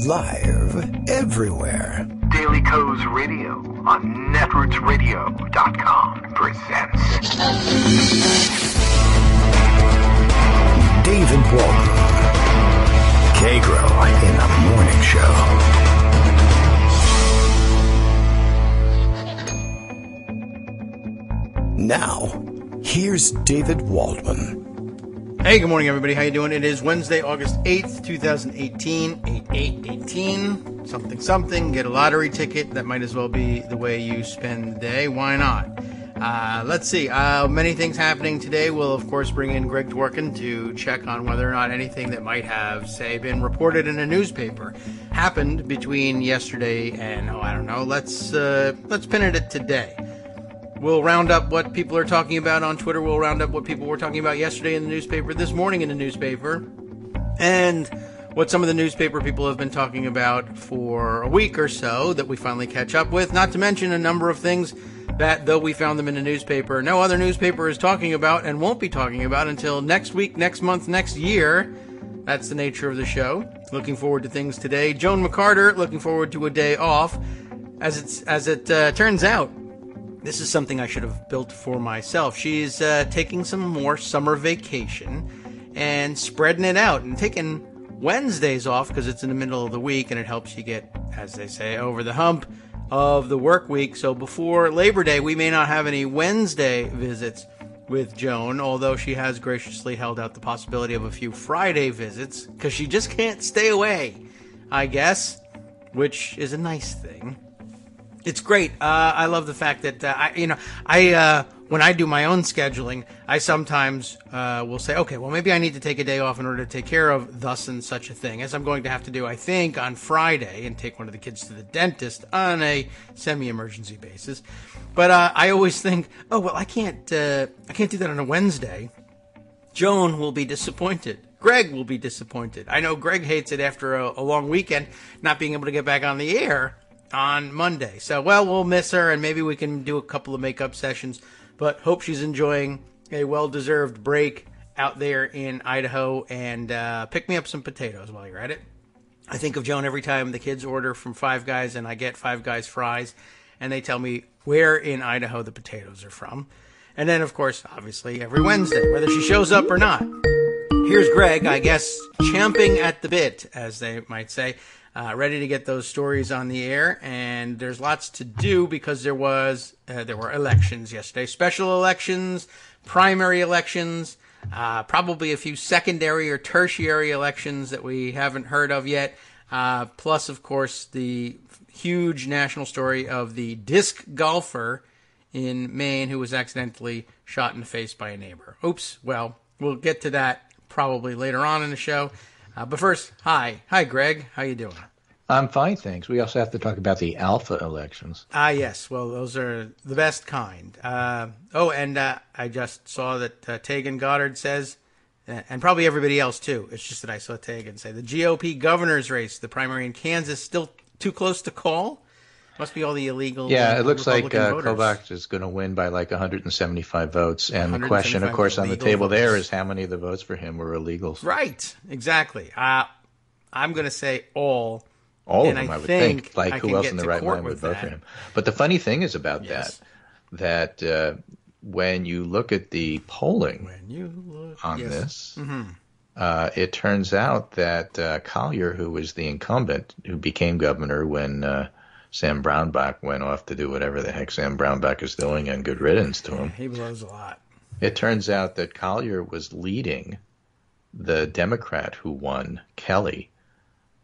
Live everywhere. Daily Co's Radio on netrootsradio.com presents David Waldman. Kagro in the Morning Show. Now, here's David Waldman. Hey, good morning, everybody. How you doing? It is Wednesday, August 8th, 2018, 8818, something. Get a lottery ticket. That might as well be the way you spend the day. Why not? Let's see. Many things happening today. We'll, of course, bring in Greg Dworkin to check on whether or not anything that might have, say, been reported in a newspaper happened between yesterday and, let's pin it at today. We'll round up what people are talking about on Twitter. We'll round up what people were talking about yesterday in the newspaper, this morning in the newspaper, and what some of the newspaper people have been talking about for a week or so that we finally catch up with, not to mention a number of things that, though we found them in the newspaper, no other newspaper is talking about and won't be talking about until next week, next month, next year. That's the nature of the show. Looking forward to things today. Joan McCarter, looking forward to a day off. As it turns out, this is something I should have built for myself. She's taking some more summer vacation and spreading it out and taking Wednesdays off because it's in the middle of the week and it helps you get, as they say, over the hump of the work week. So before Labor Day, we may not have any Wednesday visits with Joan, although she has graciously held out the possibility of a few Friday visits because she just can't stay away, I guess, which is a nice thing. It's great. I love the fact that when I do my own scheduling, I sometimes will say, okay, well, maybe I need to take a day off in order to take care of thus and such a thing, as I'm going to have to do, I think, on Friday, and take one of the kids to the dentist on a semi-emergency basis. But I always think, oh well, I can't do that on a Wednesday. Joan will be disappointed. Greg will be disappointed. I know Greg hates it after a long weekend, not being able to get back on the air on Monday. So, well, we'll miss her, and maybe we can do a couple of makeup sessions, but hope she's enjoying a well-deserved break out there in Idaho, and pick me up some potatoes while you're at it. I think of Joan every time the kids order from Five Guys, and I get Five Guys fries, and they tell me where in Idaho the potatoes are from. And then, of course, obviously, every Wednesday, whether she shows up or not. Here's Greg, I guess, champing at the bit, as they might say, ready to get those stories on the air, and there's lots to do because there were elections yesterday, special elections, primary elections, probably a few secondary or tertiary elections that we haven't heard of yet, plus, of course, the huge national story of the disc golfer in Maine who was accidentally shot in the face by a neighbor. Oops, well, we'll get to that probably later on in the show. But first, hi, Greg. How you doing? I'm fine, thanks. We also have to talk about the alpha elections. Yes. Well, those are the best kind. I just saw that Tegan Goddard says, and probably everybody else too, it's just that I saw Tegan say, the GOP governor's race, the primary in Kansas, still too close to call? Must be all the illegal Yeah, it looks Republican like voters. Kovacs is going to win by like 175 votes. And the question, of course, on the table votes. there is how many of the votes for him were illegals. Right, exactly. I'm going to say all. All and of them, I would think. think. Like, who else in the right mind would vote for him? But the funny thing is about that when you look at the polling on this, it turns out that Collier, who was the incumbent, who became governor when Sam Brownback went off to do whatever the heck Sam Brownback is doing, and good riddance to him. He blows a lot. It turns out that Collier was leading the Democrat who won, Kelly,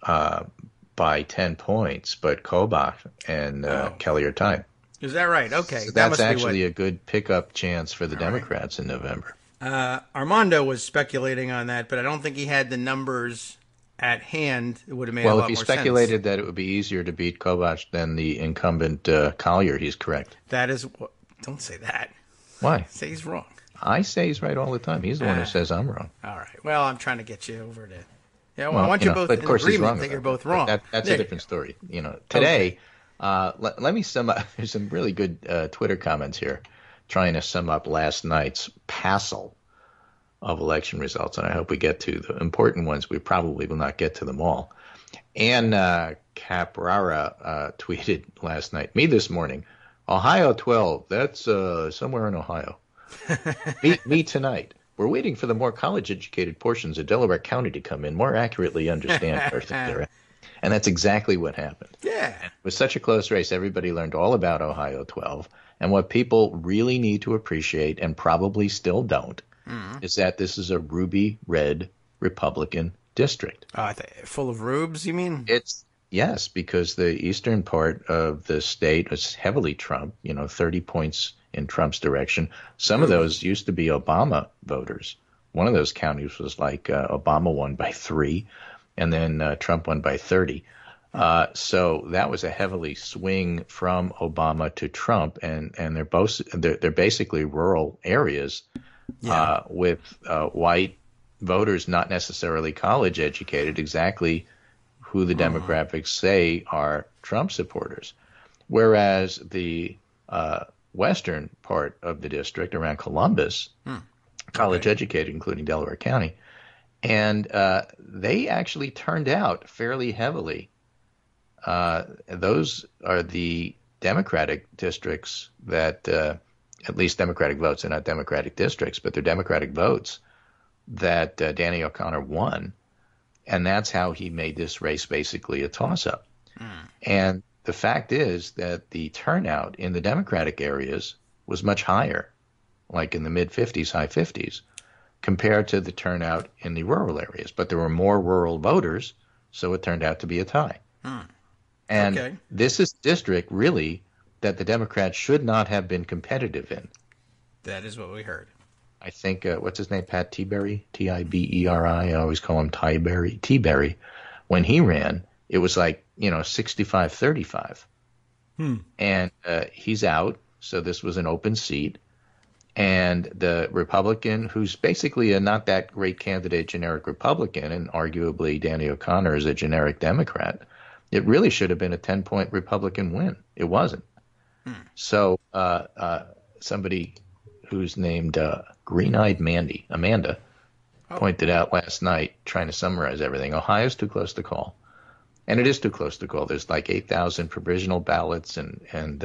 by 10 points, but Kobach and Kelly are tied. Is that right? Okay. So that's actually a good pickup chance for the Democrats in November. Armando was speculating on that, but I don't think he had the numbers at hand. It would have made a lot more sense. Well, if he speculated that it would be easier to beat Kobach than the incumbent Collier, he's correct. That is – don't say that. Why? Say he's wrong. I say he's right all the time. He's the one who says I'm wrong. All right. Well, I'm trying to get you over to – I want you both in agreement that you're both wrong. That's a different story. Today, let me sum up. There's some really good Twitter comments here trying to sum up last night's passel of election results, and I hope we get to the important ones. We probably will not get to them all. Ann Caprara tweeted last night, me this morning, Ohio 12, that's somewhere in Ohio. me tonight. We're waiting for the more college-educated portions of Delaware County to come in, more accurately understand where things are at. And that's exactly what happened. Yeah. It was such a close race. Everybody learned all about Ohio 12. And what people really need to appreciate, and probably still don't, is that this is a ruby red Republican district. Full of rubes, you mean? Yes, because the eastern part of the state is heavily Trump, 30 points in Trump's direction. Some of those used to be Obama voters. One of those counties was like Obama won by 3, and then Trump won by 30. So that was a heavily swing from Obama to Trump, and they're basically rural areas with white voters, not necessarily college educated, exactly who the demographics say are Trump supporters. Whereas the western part of the district around Columbus, college educated, including Delaware County, and they actually turned out fairly heavily. Those are the Democratic districts that, at least Democratic votes, they're not Democratic districts, but they're Democratic votes that Danny O'Connor won. And that's how he made this race basically a toss-up. And the fact is that the turnout in the Democratic areas was much higher, like in the mid-50s, high 50s, compared to the turnout in the rural areas. But there were more rural voters, so it turned out to be a tie. And this is a district, really, that the Democrats should not have been competitive in. That is what we heard. I think, what's his name, Pat Tiberi, Tiberi, I always call him Tiberi. When he ran, it was like, 65-35. And he's out, so this was an open seat. And the Republican, who's basically a not that great candidate, generic Republican, and arguably Danny O'Connor is a generic Democrat, it really should have been a 10-point Republican win. It wasn't. So somebody who's named Green-Eyed Amanda, pointed out last night, trying to summarize everything, Ohio's too close to call. And it is too close to call. There's like 8,000 provisional ballots and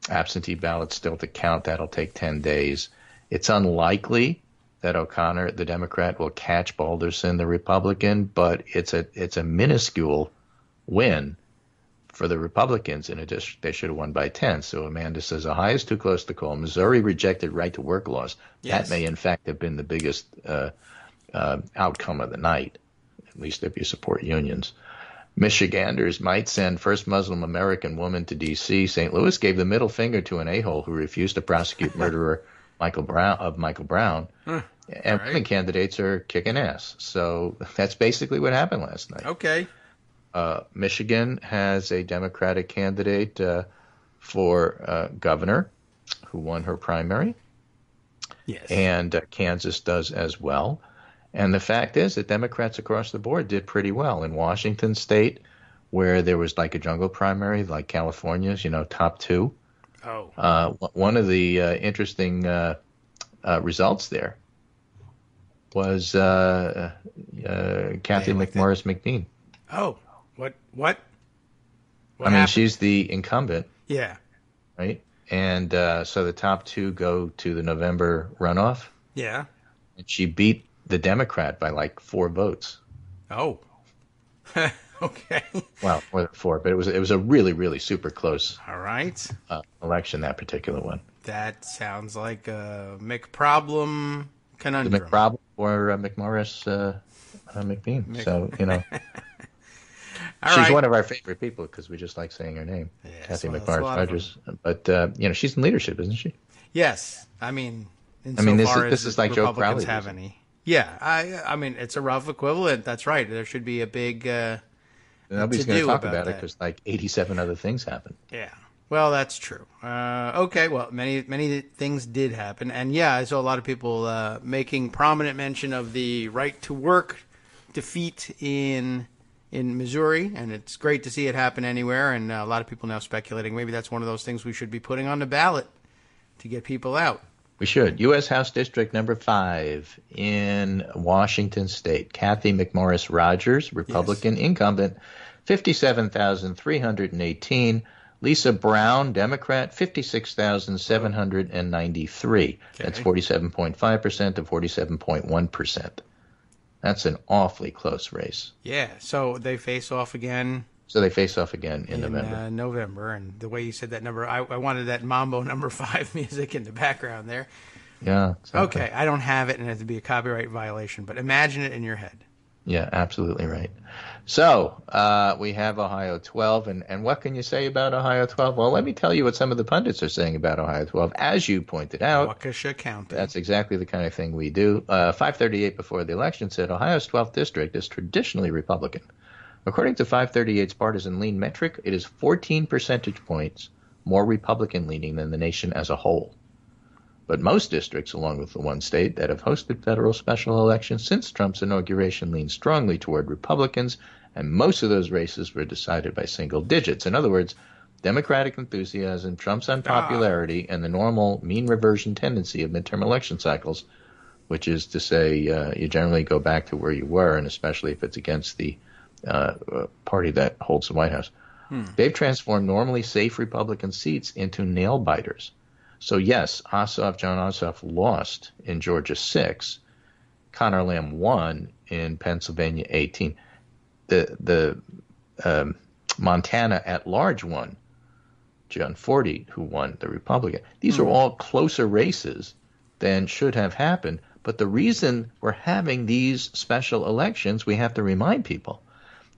absentee ballots still to count. That'll take 10 days. It's unlikely that O'Connor, the Democrat, will catch Balderson, the Republican, but it's a minuscule win for the Republicans in a district they should have won by 10. So Amanda says Ohio's too close to call. Missouri rejected right-to-work laws. Yes. That may, in fact, have been the biggest outcome of the night, at least if you support unions. Michiganders might send first Muslim American woman to D.C. St. Louis gave the middle finger to an a-hole who refused to prosecute murderer Michael Brown. And women candidates are kicking ass. So that's basically what happened last night. Okay. Michigan has a Democratic candidate for governor who won her primary. Yes. And Kansas does as well. And the fact is that Democrats across the board did pretty well. In Washington state, where there was like a jungle primary, like California's, top 2. One of the interesting results there was Kathy McMorris McNean. Oh, what? I mean, she's the incumbent. Yeah. Right? And so the top 2 go to the November runoff. Yeah. And she beat the Democrat by like 4 votes. Oh. Okay. Well, more than 4, but it was a really, really super close. All right. Election, that particular one. That sounds like a McProblem conundrum. The McProblem or McMorris McNean. So, she's one of our favorite people because we just like saying her name, Kathy McMorris Rogers. But she's in leadership, isn't she? Yes. I mean, this is like Joe Crowley. Have any? Yeah. I mean, it's a rough equivalent. That's right. There should be a big. Nobody's going to talk about it because like 87 other things happened. Yeah. Well, that's true. Okay. Well, many things did happen, and I saw a lot of people making prominent mention of the right to work defeat in Missouri, and it's great to see it happen anywhere, and a lot of people now speculating maybe that's one of those things we should be putting on the ballot to get people out. We should. U.S. House District number 5 in Washington State. Kathy McMorris Rogers, Republican incumbent, 57,318. Lisa Brown, Democrat, 56,793. Okay. That's 47.5% to 47.1%. That's an awfully close race. Yeah, so they face off again. So they face off again in November. November, and the way you said that number, I wanted that Mambo number 5 music in the background there. Yeah. Exactly. Okay, I don't have it, and it has to be a copyright violation, but imagine it in your head. Yeah, absolutely right. So we have Ohio 12, and what can you say about Ohio 12? Well, let me tell you what some of the pundits are saying about Ohio 12. As you pointed out, Waukesha County. That's exactly the kind of thing we do. 538 before the election said Ohio's 12th district is traditionally Republican. According to 538's partisan lean metric, it is 14 percentage points more Republican-leaning than the nation as a whole. But most districts, along with the one state that have hosted federal special elections since Trump's inauguration, lean strongly toward Republicans, and most of those races were decided by single digits. In other words, Democratic enthusiasm, Trump's unpopularity, and the normal mean reversion tendency of midterm election cycles, which is to say you generally go back to where you were, and especially if it's against the party that holds the White House. They've transformed normally safe Republican seats into nail-biters. So, yes, John Ossoff lost in Georgia 6. Conor Lamb won in Pennsylvania 18. The Montana at-large won. John Forty, who won the Republican. These are all closer races than should have happened. But the reason we're having these special elections, we have to remind people,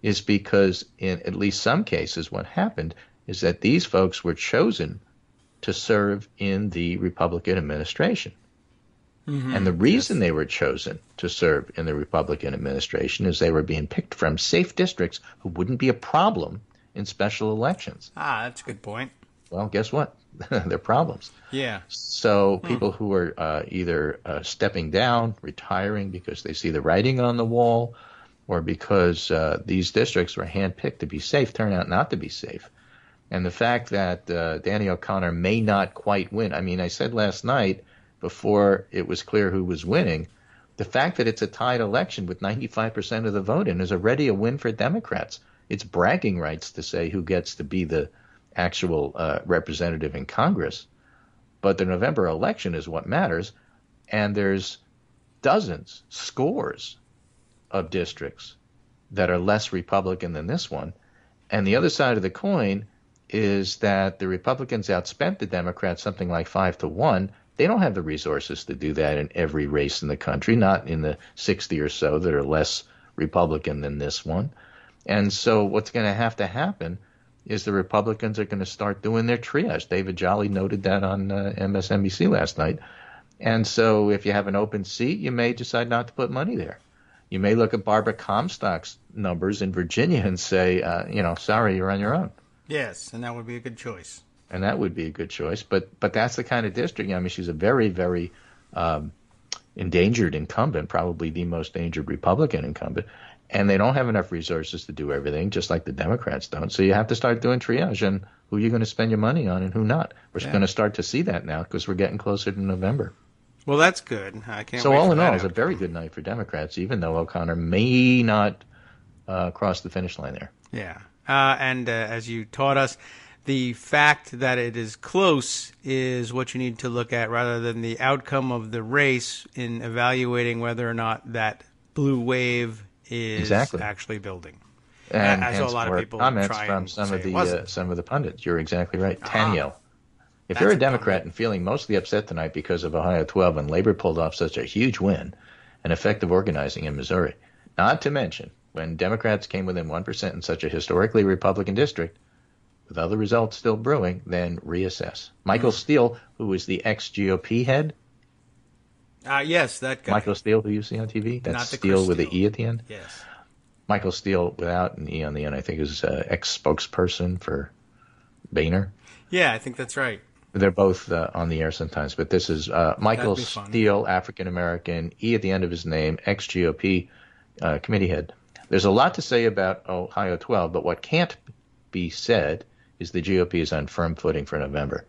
is because in at least some cases what happened is that these folks were chosen to serve in the Republican administration. And the reason they were chosen to serve in the Republican administration is they were being picked from safe districts who wouldn't be a problem in special elections. That's a good point. Well, guess what? They're problems. Yeah. So people who are either stepping down, retiring because they see the writing on the wall, or because these districts were handpicked to be safe, turn out not to be safe. And the fact that Danny O'Connor may not quite win. I mean, I said last night, before it was clear who was winning, the fact that it's a tied election with 95% of the vote in is already a win for Democrats. It's bragging rights to say who gets to be the actual representative in Congress. But the November election is what matters. And there's dozens, scores of districts that are less Republican than this one. And the other side of the coin is that the Republicans outspent the Democrats something like 5-1. They don't have the resources to do that in every race in the country, not in the 60 or so that are less Republican than this one. And so what's going to happen is the Republicans are going to start doing their triage. David Jolly noted that on MSNBC last night. And so if you have an open seat, you may decide not to put money there. You may look at Barbara Comstock's numbers in Virginia and say, sorry, you're on your own. Yes, and that would be a good choice. And that would be a good choice. But that's the kind of district. I mean, she's a very, very endangered incumbent, probably the most endangered Republican incumbent. And they don't have enough resources to do everything, just like the Democrats don't. So you have to start doing triage and who you're going to spend your money on and who not. We're going to start to see that now because we're getting closer to November. Well, that's good. I can't wait. So all in all, it's a very good night for Democrats, even though O'Connor may not cross the finish line there. Yeah. And as you taught us, the fact that it is close is what you need to look at rather than the outcome of the race in evaluating whether or not that blue wave is actually building. And as a lot of people comments try from some of the pundits. You're exactly right. Taniel. If That's you're a Democrat and feeling mostly upset tonight because of Ohio 12 and Labor pulled off such a huge win and effective organizing in Missouri, not to mention when Democrats came within 1% in such a historically Republican district, with other results still brewing, then reassess. Michael Steele, who was the ex-GOP head. Yes, that guy. Michael Steele, who you see on TV? That's Not the Steele with Steele. the E at the end? Yes. Michael Steele without an E on the end, I think, is ex-spokesperson for Boehner. Yeah, I think that's right. They're both on the air sometimes, but this is Michael Steele, African-American, E at the end of his name, ex-GOP committee head. There's a lot to say about Ohio 12, but what can't be said is the GOP is on firm footing for November.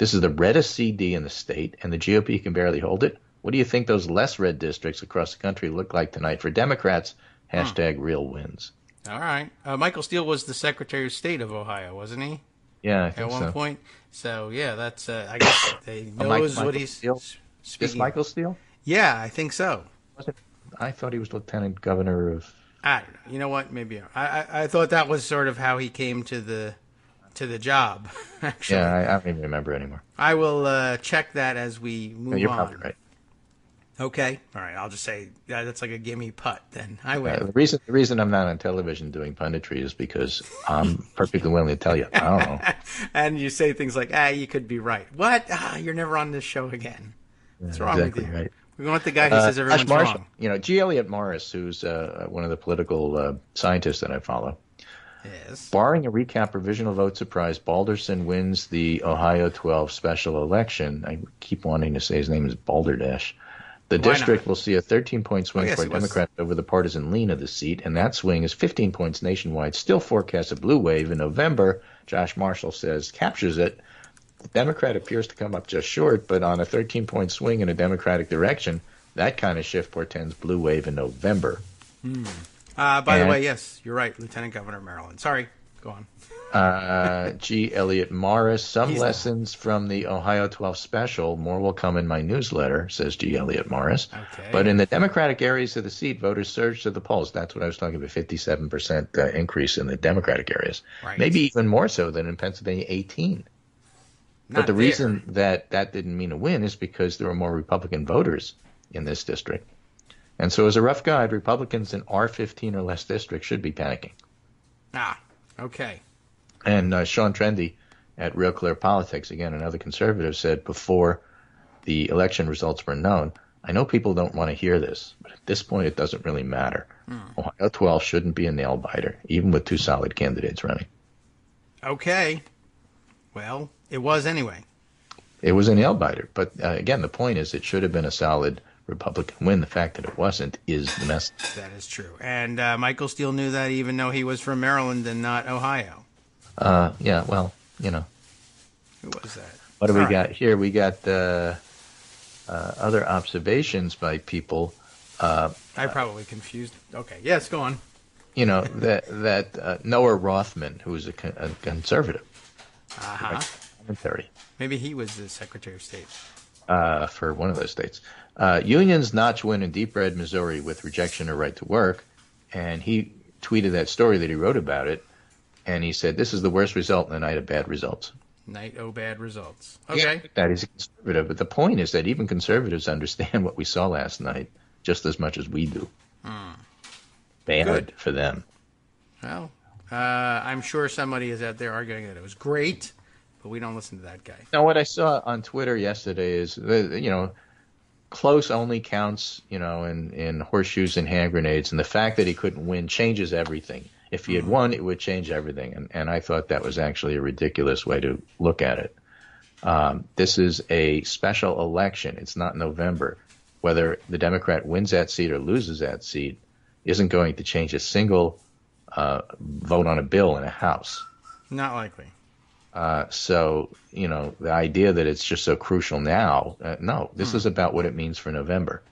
This is the reddest CD in the state, and the GOP can barely hold it. What do you think those less red districts across the country look like tonight for Democrats? Hashtag real wins. All right. Michael Steele was the Secretary of State of Ohio, wasn't he? Yeah, I think at one so. point. So, yeah, that's, I guess he knows what he's Steele? speaking. Is Michael Steele? Yeah, I think so. I thought he was lieutenant governor of... I don't know. You know what? Maybe I thought that was sort of how he came to the job, actually. Yeah, I don't even remember anymore. I will check that as we move on. You're probably right. Okay. All right. I'll just say that's like a gimme putt then. I win. The reason I'm not on television doing punditry is because I'm perfectly willing to tell you. I don't know. And you say things like, you could be right. What? You're never on this show again. What's wrong exactly with you? Right. We want the guy who says everyone's wrong. You know, G. Elliott Morris, who's one of the political scientists that I follow. Yes. Barring a recount provisional vote surprise, Balderson wins the Ohio 12 special election. I keep wanting to say his name is Balderdash. The district will see a 13-point swing for a Democrat over the partisan lean of the seat, and that swing is 15 points nationwide. Still forecasts a blue wave in November. Josh Marshall says captures it. The Democrat appears to come up just short, but on a 13-point swing in a Democratic direction, that kind of shift portends blue wave in November. By the way, yes, you're right, Lieutenant Governor of Maryland. Sorry, go on. G. Elliott Morris, some lessons from the Ohio 12 special. More will come in my newsletter, says G. Elliott Morris. Okay. But in the Democratic areas of the seat, voters surged to the polls. That's what I was talking about, 57% increase in the Democratic areas. Right. Maybe even more so than in Pennsylvania, 18. But the reason that didn't mean a win is because there were more Republican voters in this district. And so as a rough guide, Republicans in R15 or less districts should be panicking. Okay. And Sean Trendy at Real Clear Politics, again, another conservative, said before the election results were known, I know people don't want to hear this, but at this point it doesn't really matter. Ohio 12 shouldn't be a nail-biter, even with two solid candidates running. Okay. Well, it was anyway. It was a nail-biter. But, again, the point is it should have been a solid Republican win. The fact that it wasn't is the message. That is true. And Michael Steele knew that even though he was from Maryland and not Ohio. Yeah, well, you know. Who was that? What do we got here? We got other observations by people. I probably confused. Okay, yes, go on. You know, that Noah Rothman, who was a conservative. Commentary. Maybe he was the Secretary of State. For one of those states. Unions notch win in deep red Missouri with rejection of right to work. And he tweeted that story that he wrote about it. And he said, this is the worst result in a night of bad results. Night of bad results. Okay. Yeah, that is a conservative. But the point is that even conservatives understand what we saw last night just as much as we do. Bad for them. Well, I'm sure somebody is out there arguing that it was great, but we don't listen to that guy. Now, what I saw on Twitter yesterday is, close only counts, in horseshoes and hand grenades. And the fact that he couldn't win changes everything. If he had won, it would change everything. And I thought that was actually a ridiculous way to look at it. This is a special election. It's not November. Whether the Democrat wins that seat or loses that seat isn't going to change a single vote on a bill in a House. Not likely. So, the idea that it's just so crucial now, no, this is about what it means for November.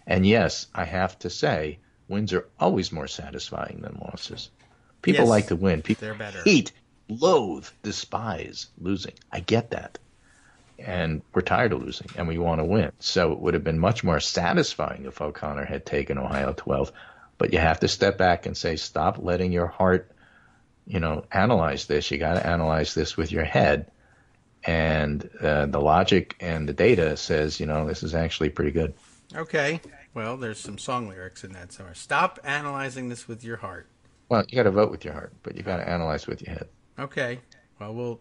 And yes, I have to say, wins are always more satisfying than losses. People like to win. People hate, loathe, despise losing. I get that. And we're tired of losing, and we want to win. So it would have been much more satisfying if O'Connor had taken Ohio 12. But you have to step back and say, stop letting your heart, analyze this. You got to analyze this with your head. And the logic and the data says, this is actually pretty good. Okay. Well, there's some song lyrics in that somewhere. Stop analyzing this with your heart. Well, you got to vote with your heart, but you got to analyze with your head. Okay. Well,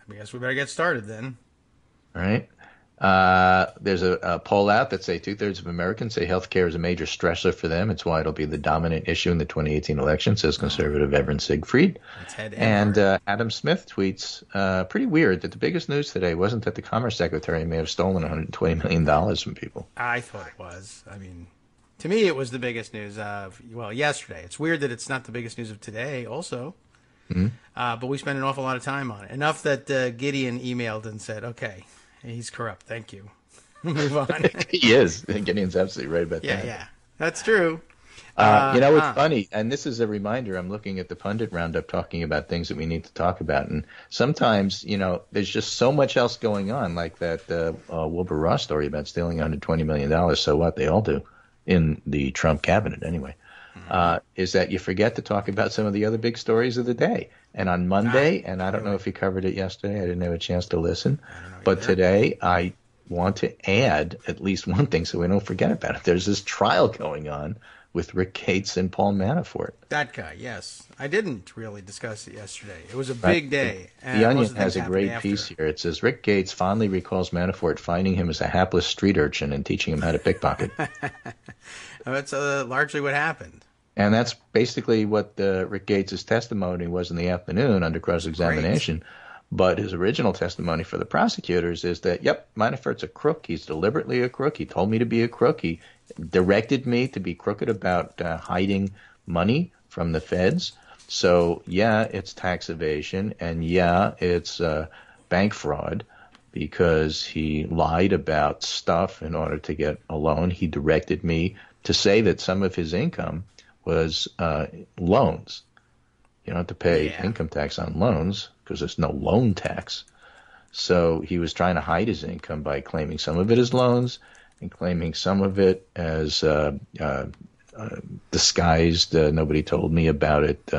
I guess we better get started then. All right. There's a poll out that say 2/3 of Americans say health care is a major stressor for them. It's why it'll be the dominant issue in the 2018 election, says conservative Evan Siegfried. And Adam Smith tweets, pretty weird that the biggest news today wasn't that the Commerce Secretary may have stolen $120 million from people. I thought it was. I mean, to me, it was the biggest news of, yesterday. It's weird that it's not the biggest news of today also. But we spend an awful lot of time on it. Enough that Gideon emailed and said, okay, he's corrupt. Thank you. Move on. He is. Gideon's absolutely right about that. Yeah. That's true. It's funny, and this is a reminder. I'm looking at the pundit roundup talking about things that we need to talk about, and sometimes, there's just so much else going on, like that Wilbur Ross story about stealing $120 million. So what? They all do in the Trump cabinet anyway. Is that you forget to talk about some of the other big stories of the day. And on Monday, and I don't know if you covered it yesterday, I didn't have a chance to listen, but today I want to add at least one thing so we don't forget about it. There's this trial going on with Rick Gates and Paul Manafort. That guy, yes. I didn't really discuss it yesterday. It was a big day. The Onion has a great piece here. It says, Rick Gates fondly recalls Manafort finding him as a hapless street urchin and teaching him how to pickpocket. That's largely what happened. And that's basically what Rick Gates' testimony was in the afternoon under cross-examination. Great. But his original testimony for the prosecutors is that, Manafort's a crook. He's deliberately a crook. He told me to be a crook. He directed me to be crooked about hiding money from the feds. So, it's tax evasion, and it's bank fraud because he lied about stuff in order to get a loan. He directed me to say that some of his income was loans. You don't have to pay income tax on loans because there's no loan tax. So he was trying to hide his income by claiming some of it as loans and claiming some of it as disguised, nobody told me about it,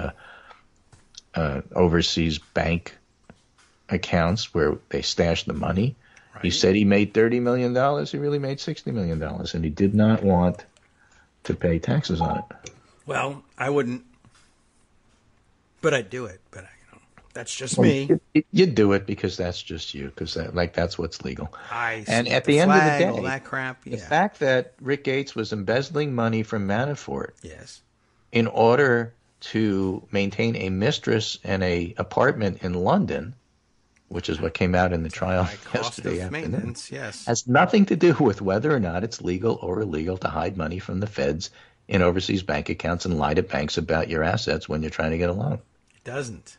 overseas bank accounts where they stashed the money. Right. He said he made $30 million. He really made $60 million, and he did not want to pay taxes on it. Well, I wouldn't, but I'd do it. But that's just me. You'd do it because that's just you, because that's what's legal. And at the end of the day, all that crap, the fact that Rick Gates was embezzling money from Manafort, yes, in order to maintain a mistress and a apartment in London, which is what came out in the trial yesterday afternoon, has nothing to do with whether or not it's legal or illegal to hide money from the feds in overseas bank accounts and lie to banks about your assets when you're trying to get a loan. It doesn't.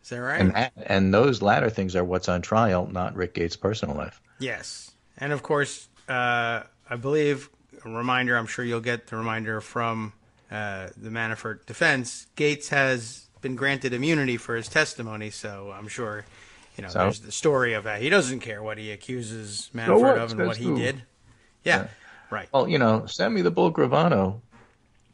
Is that right? And those latter things are what's on trial, not Rick Gates' personal life. Yes. And, of course, I believe, a reminder, I'm sure you'll get the reminder from the Manafort defense, Gates has been granted immunity for his testimony, so I'm sure, there's the story of that. He doesn't care what he accuses Manafort of and what he did. Yeah, right. Well, Sammy the Bull Gravano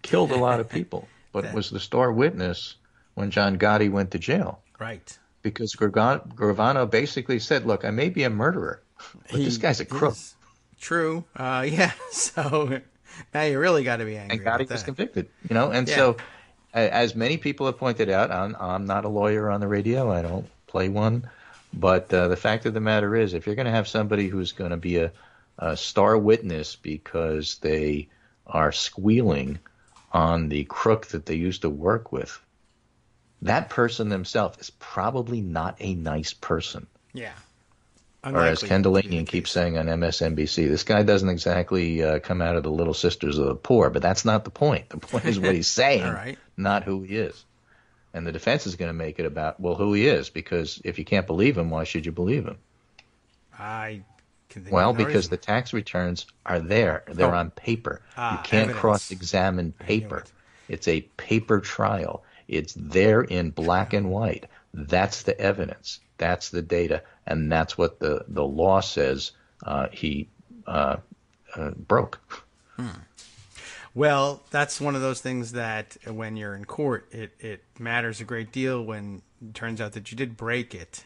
killed a lot of people, but was the star witness when John Gotti went to jail. Right. Because Gravano basically said, look, I may be a murderer, but this guy's a crook. True. So now you really got to be angry. And Gotti was convicted, And so, as many people have pointed out, I'm not a lawyer on the radio. I don't play one. But the fact of the matter is, if you're going to have somebody who's going to be a star witness because they are squealing on the crook that they used to work with, that person themselves is probably not a nice person. Yeah. Or as Ken Delanian keeps saying on MSNBC, this guy doesn't exactly come out of the Little Sisters of the Poor, but that's not the point. The point is what he's saying, not who he is. And the defense is going to make it about, who he is, because if you can't believe him, why should you believe him? Because the tax returns are there. They're on paper. You can't cross-examine paper. It's a paper trial. It's there in black and white. That's the evidence. That's the data. And that's what the law says he broke. Well, that's one of those things that when you're in court, it matters a great deal when it turns out that you did break it.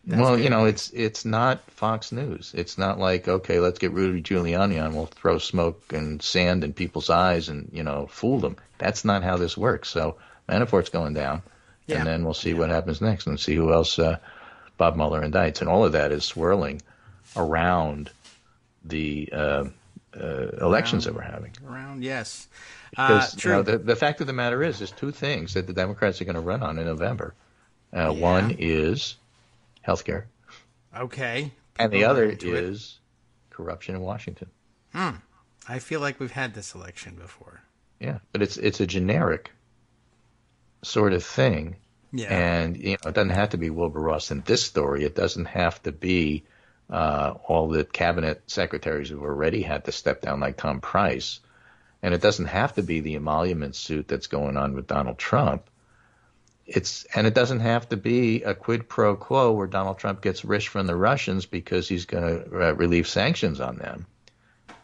It's not Fox News. It's not like, okay, let's get Rudy Giuliani on. We'll throw smoke and sand in people's eyes and, fool them. That's not how this works. So Manafort's going down, and then we'll see what happens next and see who else Bob Mueller indicts. And all of that is swirling around the elections that we're having. Yes. Because the fact of the matter is, there's two things that the Democrats are going to run on in November. One is healthcare. Okay. And the other is corruption in Washington. I feel like we've had this election before. Yeah, but it's a generic sort of thing Yeah. And it doesn't have to be Wilbur Ross in this story. It doesn't have to be all the cabinet secretaries who've already had to step down, like Tom Price. And it doesn't have to be the emolument suit that's going on with Donald Trump. And it doesn't have to be a quid pro quo where Donald Trump gets rich from the Russians because he's going to relieve sanctions on them.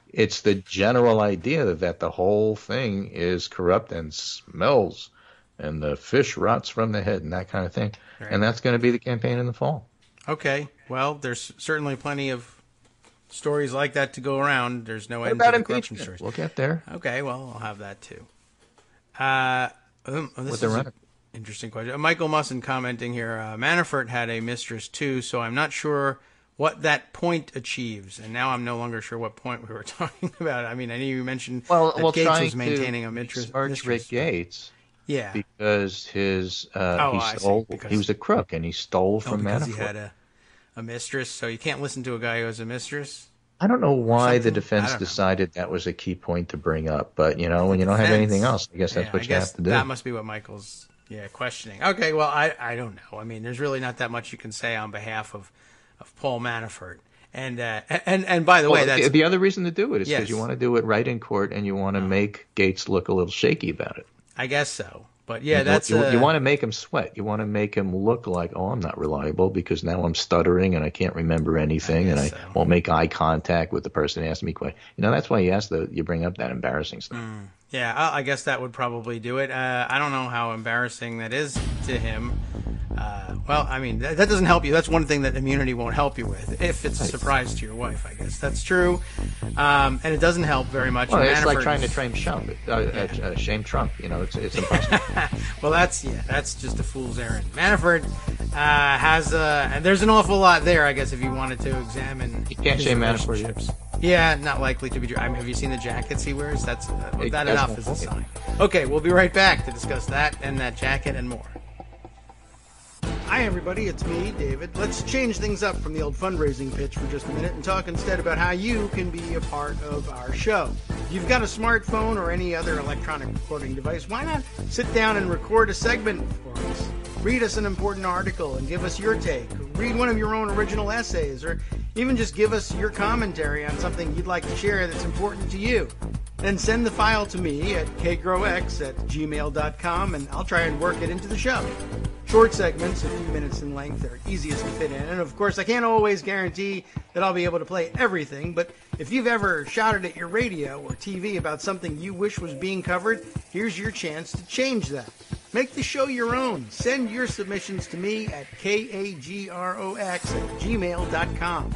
It's the general idea that the whole thing is corrupt and smells and the fish rots from the head and that kind of thing. Right. And that's going to be the campaign in the fall. Okay. Well, there's certainly plenty of stories like that to go around. There's no end to the corruption stories. We'll get there. Okay. Well, I'll have that too. This is an interesting question. Michael Musson commenting here. Manafort had a mistress too, so I'm not sure what that point achieves. And now I'm no longer sure what point we were talking about. I mean, I know you mentioned that Gates was maintaining a mistress. Rick Gates. Yeah. Because he was a crook and he stole from Manafort. Because he had a mistress, so you can't listen to a guy who has a mistress? I don't know why the defense decided that was a key point to bring up, but when you don't have anything else, I guess that's what you have to do. That must be what Michael's questioning. Okay, well, I don't know. I mean, there's really not that much you can say on behalf of Paul Manafort. And by the way, that's the other reason to do it is because you want to do it right in court and you want to make Gates look a little shaky about it. I guess so. But you want to make him sweat. You want to make him look like, I'm not reliable because now I'm stuttering and I can't remember anything and I won't make eye contact with the person asking me questions. That's why you bring up that embarrassing stuff. Yeah, I guess that would probably do it. I don't know how embarrassing that is to him. Well, I mean, that doesn't help you. That's one thing that immunity won't help you with, if it's a surprise to your wife, I guess. That's true. And it doesn't help very much. Well, it's like trying to shame Trump. It's impossible. Well, that's just a fool's errand. Manafort has and there's an awful lot there, I guess, if you wanted to examine. You can't shame Manafort. Yeah, not likely to be true. I mean, have you seen the jackets he wears? That enough is a sign. Okay, we'll be right back to discuss that and that jacket and more. Hi, everybody. It's me, David. Let's change things up from the old fundraising pitch for just a minute and talk instead about how you can be a part of our show. If you've got a smartphone or any other electronic recording device, why not sit down and record a segment for us? Read us an important article and give us your take. Read one of your own original essays, or even just give us your commentary on something you'd like to share that's important to you. Then send the file to me at kagrox@gmail.com, and I'll try and work it into the show. Short segments, a few minutes in length, are easiest to fit in. And of course, I can't always guarantee that I'll be able to play everything, but if you've ever shouted at your radio or TV about something you wish was being covered, here's your chance to change that. Make the show your own. Send your submissions to me at kagrox@gmail.com.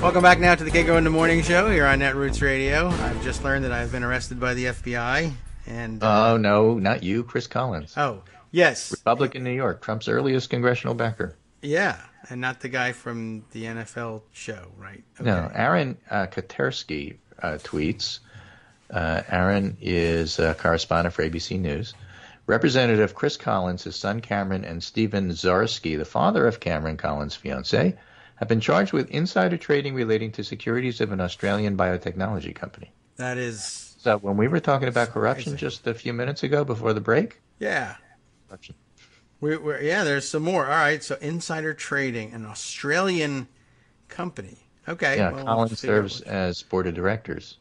Welcome back now to the Kagro in the Morning Show here on Netroots Radio. I've just learned that I've been arrested by the FBI. And oh, no, not you, Chris Collins. Oh, yes. Republican New York, Trump's earliest congressional backer. Yeah, and not the guy from the NFL show, right? Okay. No, Aaron Katersky tweets. Aaron is a correspondent for ABC News. Representative Chris Collins, his son Cameron, and Stephen Zarsky, the father of Cameron Collins' fiancée, have been charged with insider trading relating to securities of an Australian biotechnology company. That is... So when we were talking about corruption just a few minutes ago before the break? Yeah. Corruption. There's some more. All right, so insider trading, an Australian company. Okay. Yeah, well, Collins serves as board of directors.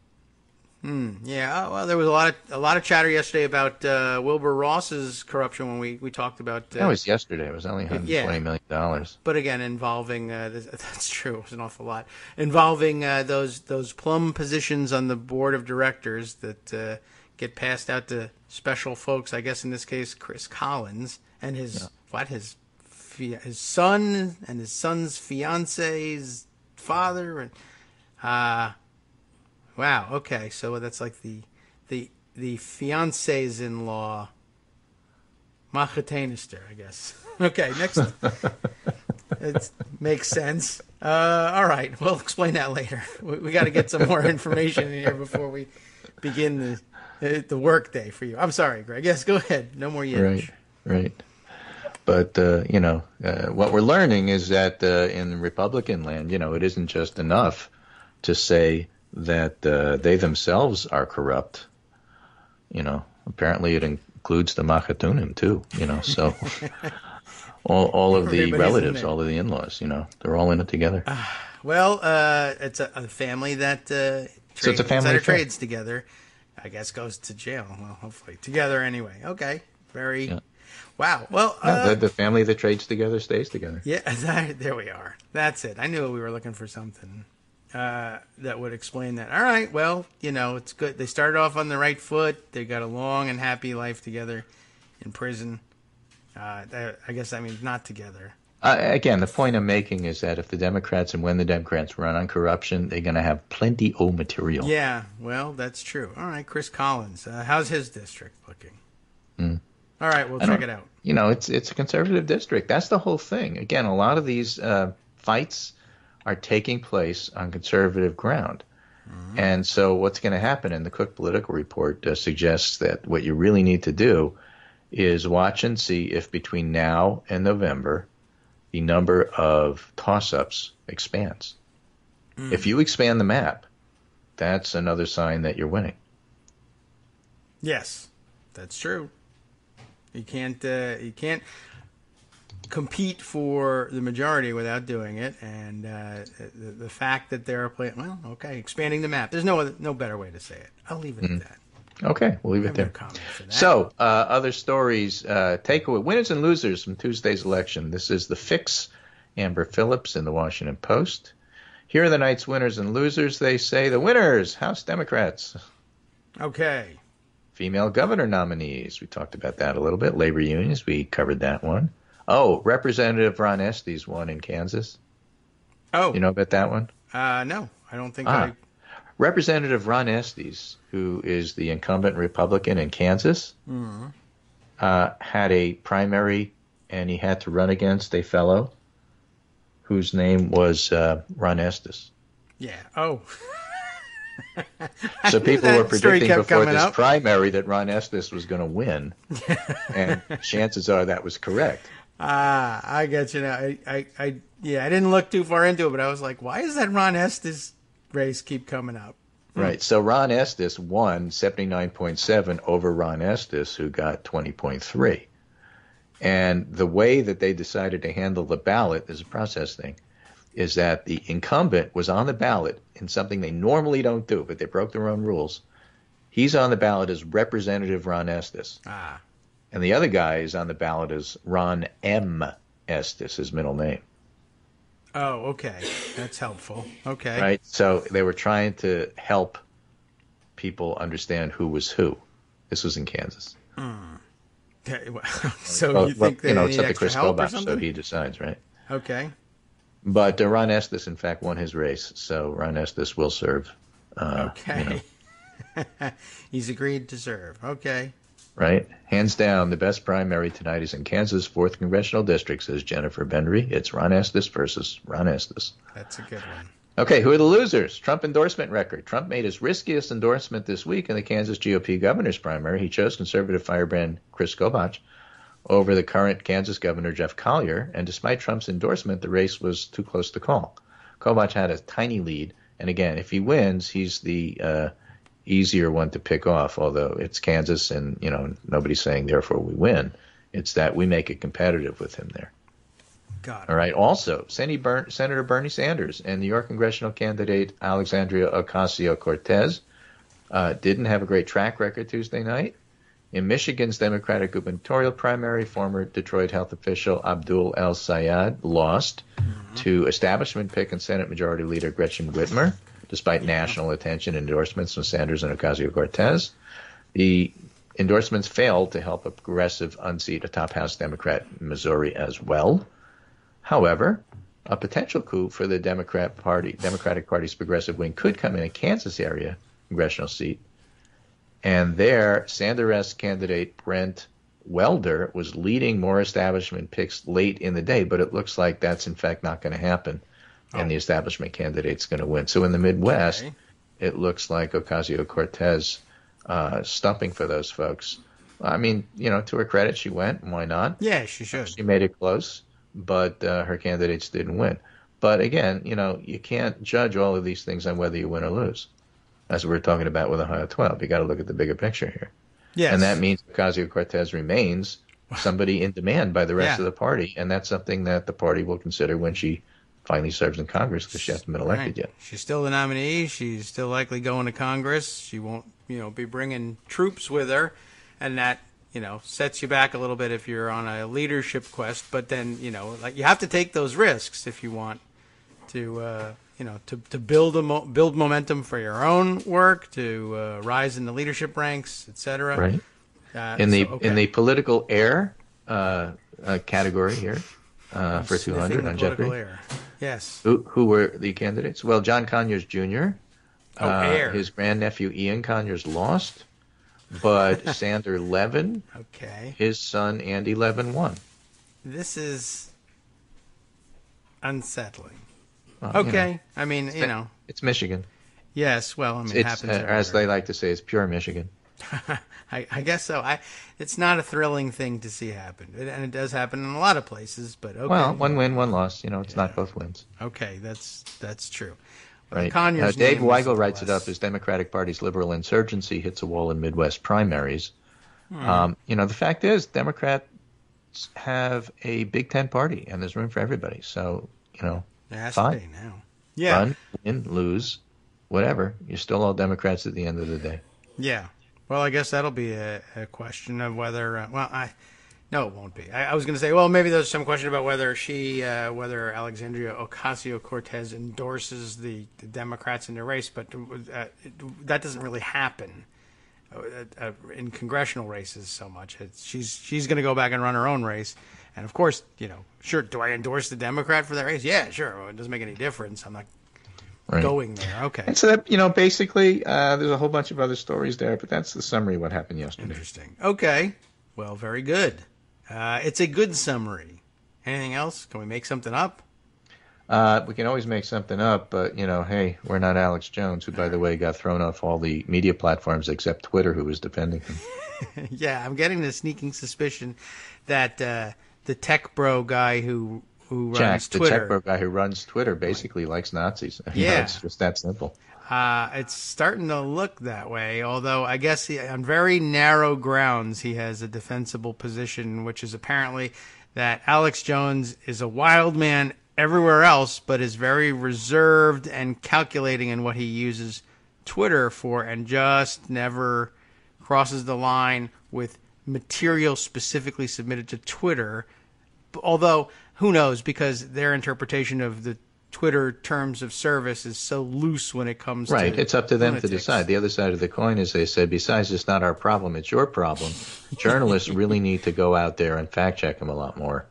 Yeah. Well, there was a lot of chatter yesterday about Wilbur Ross's corruption when we talked about. That was yesterday. It was only $120 million. But again, involving that's true. It was an awful lot involving those plum positions on the board of directors that get passed out to special folks. I guess in this case, Chris Collins and his son and his son's fiance's father and. Wow. Okay. So that's like the fiancés-in-law, Machetanister, I guess. Okay. Next. It makes sense. All right. We'll explain that later. We got to get some more information in here before we begin the work day for you. I'm sorry, Greg. Yes. Go ahead. No more yiddish. Right. But what we're learning is that in Republican land, it isn't just enough to say that they themselves are corrupt. Apparently it includes the Makatunim too. So all of the relatives, all of the in-laws, they're all in it together. Well, it's a family that so it's a family trades together. I guess goes to jail. Well, hopefully together anyway. Okay, wow. Well, the family that trades together stays together. Yeah, there we are. That's it. I knew we were looking for something that would explain that. All right. Well, it's good. They started off on the right foot. They got a long and happy life together in prison. I guess that means not together. Again, the point I'm making is that if the Democrats and when the Democrats run on corruption, they're going to have plenty of material. Yeah, well, that's true. All right, Chris Collins. How's his district looking? All right, we'll check it out. It's a conservative district. That's the whole thing. Again, a lot of these fights are taking place on conservative ground. Mm-hmm. And so what's going to happen, and the Cook Political Report suggests that what you really need to do is watch and see if between now and November the number of toss-ups expands. If you expand the map, that's another sign that you're winning. Yes, that's true. You can't compete for the majority without doing it, and the fact that they're expanding the map. There's no better way to say it. I'll leave it at that. Okay, we'll leave it there. So, other stories, takeaway, winners and losers from Tuesday's election. This is the fix, Amber Phillips in the Washington Post. Here are the night's winners and losers. They say the winners, House Democrats. Okay. Female governor nominees. We talked about that a little bit. Labor unions, we covered that one. Oh, Representative Ron Estes won in Kansas. Oh. You know about that one? No, I don't think I... Representative Ron Estes, who is the incumbent Republican in Kansas, had a primary, and he had to run against a fellow whose name was Ron Estes. Yeah. Oh. So people were predicting before this primary that Ron Estes was going to win, and chances are that was correct. I get you now. I didn't look too far into it, but I was like, why does that Ron Estes race keep coming up? Right. So Ron Estes won 79.7 over Ron Estes, who got 20.3. And the way that they decided to handle the ballot is a process thing, is that the incumbent was on the ballot in something they normally don't do, but they broke their own rules. He's on the ballot as Representative Ron Estes. And the other guy is on the ballot as Ron M. Estes, his middle name. Oh, okay. That's helpful. Okay. Right? So they were trying to help people understand who was who. This was in Kansas. So you think they need it's up to extra Chris help or Kobach, something? so he decides, right? Okay. But Ron Estes, in fact, won his race, so Ron Estes will serve. Okay. He's agreed to serve. Okay. Right? Hands down, the best primary tonight is in Kansas' 4th Congressional District, says Jennifer Bendry. It's Ron Estes versus Ron Estes. That's a good one. Okay, who are the losers? Trump endorsement record. Trump made his riskiest endorsement this week in the Kansas GOP governor's primary. He chose conservative firebrand Chris Kobach over the current Kansas governor Jeff Collier, and despite Trump's endorsement, the race was too close to call. Kobach had a tiny lead, and again, if he wins, he's the easier one to pick off, although it's Kansas and, nobody's saying therefore we win. It's that we make it competitive with him there. Got it. All right. Also, Senator Bernie Sanders and New York congressional candidate Alexandria Ocasio-Cortez didn't have a great track record Tuesday night. In Michigan's Democratic gubernatorial primary, former Detroit health official Abdul El-Sayed lost to establishment pick and Senate Majority Leader Gretchen Whitmer, despite national attention and endorsements from Sanders and Ocasio-Cortez. The endorsements failed to help a progressive unseat a top House Democrat in Missouri as well. However, a potential coup for the Democratic Party's progressive wing could come in a Kansas area congressional seat. And there, Sanders candidate Brent Welder was leading more establishment picks late in the day, but it looks like that's in fact not going to happen, and the establishment candidate's going to win. So in the Midwest, it looks like Ocasio-Cortez stumping for those folks. I mean, to her credit, she went. Why not? Yeah, she should. She made it close, but her candidates didn't win. But again, you can't judge all of these things on whether you win or lose. as we were talking about with Ohio 12. You got to look at the bigger picture here. Yes. And that means Ocasio-Cortez remains somebody in demand by the rest of the party, and that's something that the party will consider when she finally serves in Congress, because she hasn't been elected yet. She's still the nominee. She's still likely going to Congress. She won't, be bringing troops with her, and that, sets you back a little bit if you're on a leadership quest. But then, you have to take those risks if you want to, to build momentum for your own work, to rise in the leadership ranks, etc. Right. In the political air category here for 200 on Jeopardy. Air. Yes. Who were the candidates? Well, John Conyers Jr. Air. His grandnephew Ian Conyers lost, but Sander Levin, his son Andy Levin won. This is unsettling. Okay. I mean, It's Michigan. Yes. Well, it happens as they like to say, it's pure Michigan. I guess so. It's not a thrilling thing to see happen, and it does happen in a lot of places. But okay. Well, one win, one loss. It's not both wins. Okay, that's true. Right. Dave Weigel writes it up as Democratic Party's liberal insurgency hits a wall in Midwest primaries. The fact is, Democrats have a Big Ten party, and there's room for everybody. So, it has fine. to be now. Yeah. Run, win, lose, whatever. You're still all Democrats at the end of the day. Yeah. Well, I guess that'll be a question of whether. No, it won't be. I was going to say, well, maybe there's some question about whether whether Alexandria Ocasio-Cortez endorses the Democrats in the race, but that doesn't really happen in congressional races so much. She's going to go back and run her own race, and of course, sure. Do I endorse the Democrat for that race? Yeah, sure. Well, it doesn't make any difference. I'm not going there. Okay. And so that basically, there's a whole bunch of other stories there, but that's the summary of what happened yesterday. Interesting. Okay. Well, very good. It's a good summary. Anything else? Can we make something up? We can always make something up, but, hey, we're not Alex Jones, who, by the way, got thrown off all the media platforms except Twitter, who was defending him. Yeah, I'm getting the sneaking suspicion that the tech bro guy who runs Twitter. The tech bro guy who runs Twitter basically likes Nazis. Yeah. It's just that simple. It's starting to look that way, although I guess on very narrow grounds he has a defensible position, which is apparently that Alex Jones is a wild man everywhere else, but is very reserved and calculating in what he uses Twitter for, and just never crosses the line with material specifically submitted to Twitter. Although, who knows, because their interpretation of the Twitter terms of service is so loose when it comes to it's up to them to decide. The other side of the coin is, they said, besides, it's not our problem, it's your problem. Journalists really need to go out there and fact check them a lot more.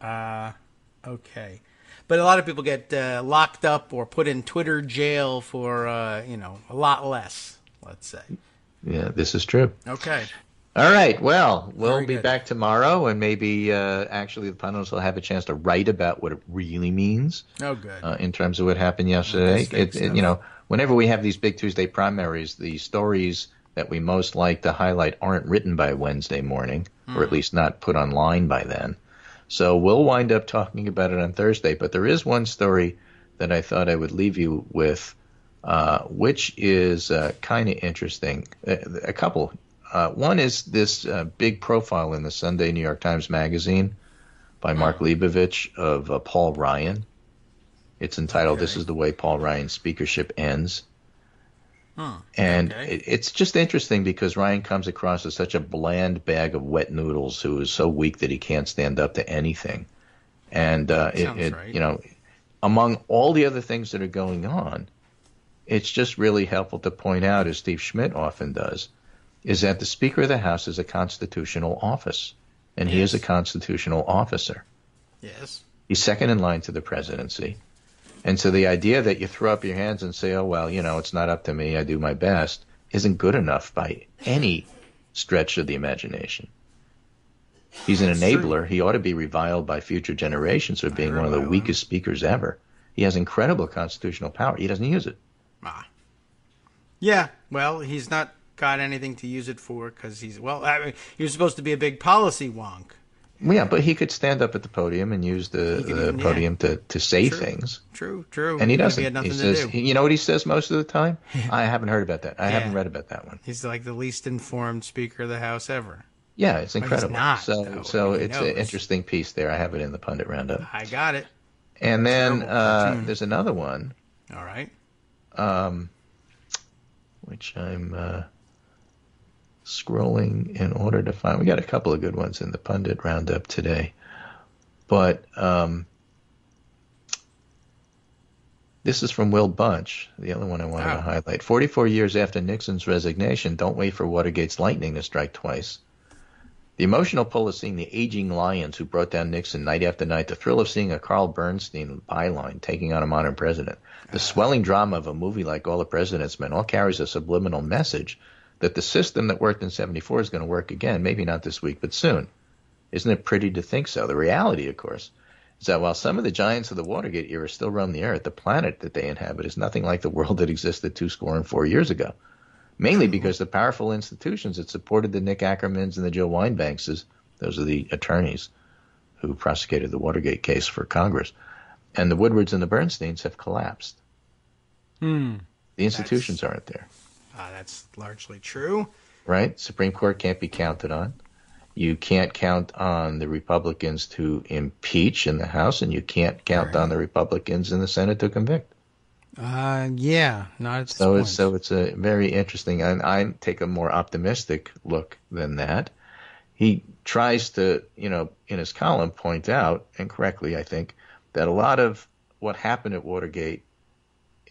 Okay. But a lot of people get locked up or put in Twitter jail for, a lot less, let's say. Yeah, this is true. Okay. All right. Well, we'll be back tomorrow, and maybe actually the panelists will have a chance to write about what it really means. Oh, good. In terms of what happened yesterday. Whenever we have these big Tuesday primaries, the stories that we most like to highlight aren't written by Wednesday morning, or at least not put online by then. So we'll wind up talking about it on Thursday. But there is one story that I thought I would leave you with, which is kind of interesting. A couple. One is this big profile in the Sunday New York Times Magazine by Mark Leibovich of Paul Ryan. It's entitled, "This is the Way Paul Ryan's Speakership Ends." And it's just interesting because Ryan comes across as such a bland bag of wet noodles who is so weak that he can't stand up to anything. And among all the other things that are going on, it's just really helpful to point out, as Steve Schmidt often does, is that the Speaker of the House is a constitutional office, and he is a constitutional officer. Yes. He's second in line to the presidency. And so the idea that you throw up your hands and say, oh, well, it's not up to me, I do my best, isn't good enough by any stretch of the imagination. He's an enabler. He ought to be reviled by future generations for being one of the weakest speakers ever. He has incredible constitutional power. He doesn't use it. Yeah, well, he's not got anything to use it for because he was supposed to be a big policy wonk. Yeah, but he could stand up at the podium and use the podium to say things. True. And he doesn't. He had nothing He says, to do. you know what he says most of the time? I haven't heard about that. I haven't read about that one. He's like the least informed Speaker of the House ever. Yeah, it's incredible. He's not, so it's knows. an interesting piece there. I have it in the Pundit Roundup. I got it. And then there's another one. All right. Which I'm scrolling in order to find. We got a couple of good ones in the Pundit Roundup today. But this is from Will Bunch, the other one I wanted to highlight. 44 years after Nixon's resignation, don't wait for Watergate's lightning to strike twice. The emotional pull of seeing the aging lions who brought down Nixon night after night, the thrill of seeing a Carl Bernstein byline taking on a modern president, the swelling drama of a movie like All the President's Men all carries a subliminal message that the system that worked in 74 is going to work again, maybe not this week, but soon. Isn't it pretty to think so? The reality, of course, is that while some of the giants of the Watergate era still roam the earth, the planet that they inhabit is nothing like the world that existed 24 years ago. Mainly because the powerful institutions that supported the Nick Ackermans and the Joe Weinbankses, those are the attorneys who prosecuted the Watergate case for Congress, and the Woodwards and the Bernsteins have collapsed. The institutions aren't there. That's largely true. Right? Supreme Court can't be counted on. You can't count on the Republicans to impeach in the House, and you can't count on the Republicans in the Senate to convict. Not at this point. So it's a very interesting, and I take a more optimistic look than that. He tries to, in his column, point out, and correctly I think, that a lot of what happened at Watergate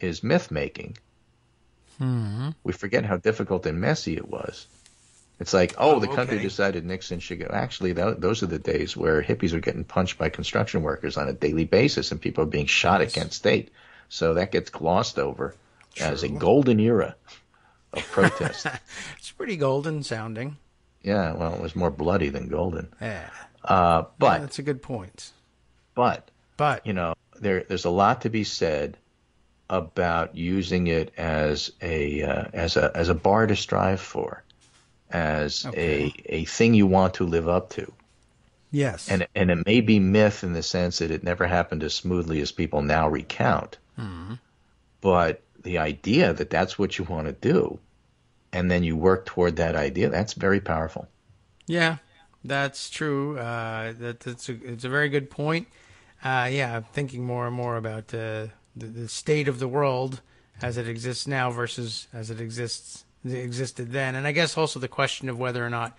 is myth-making. Mm-hmm. We forget how difficult and messy it was. It's like, the country decided Nixon should go. Actually, those are the days where hippies are getting punched by construction workers on a daily basis and people are being shot at Kent State. So that gets glossed over as a golden era of protest. It's pretty golden sounding. Yeah, well, it was more bloody than golden. Yeah. But that's a good point. But there's a lot to be said about using it as a bar to strive for, as a thing you want to live up to. Yes. And it may be myth in the sense that it never happened as smoothly as people now recount. Mm-hmm. But the idea that that's what you want to do, and then you work toward that idea, that's very powerful. Yeah, that's true. It's a very good point. I'm thinking more and more about the state of the world as it exists now versus as it existed then. And I guess also the question of whether or not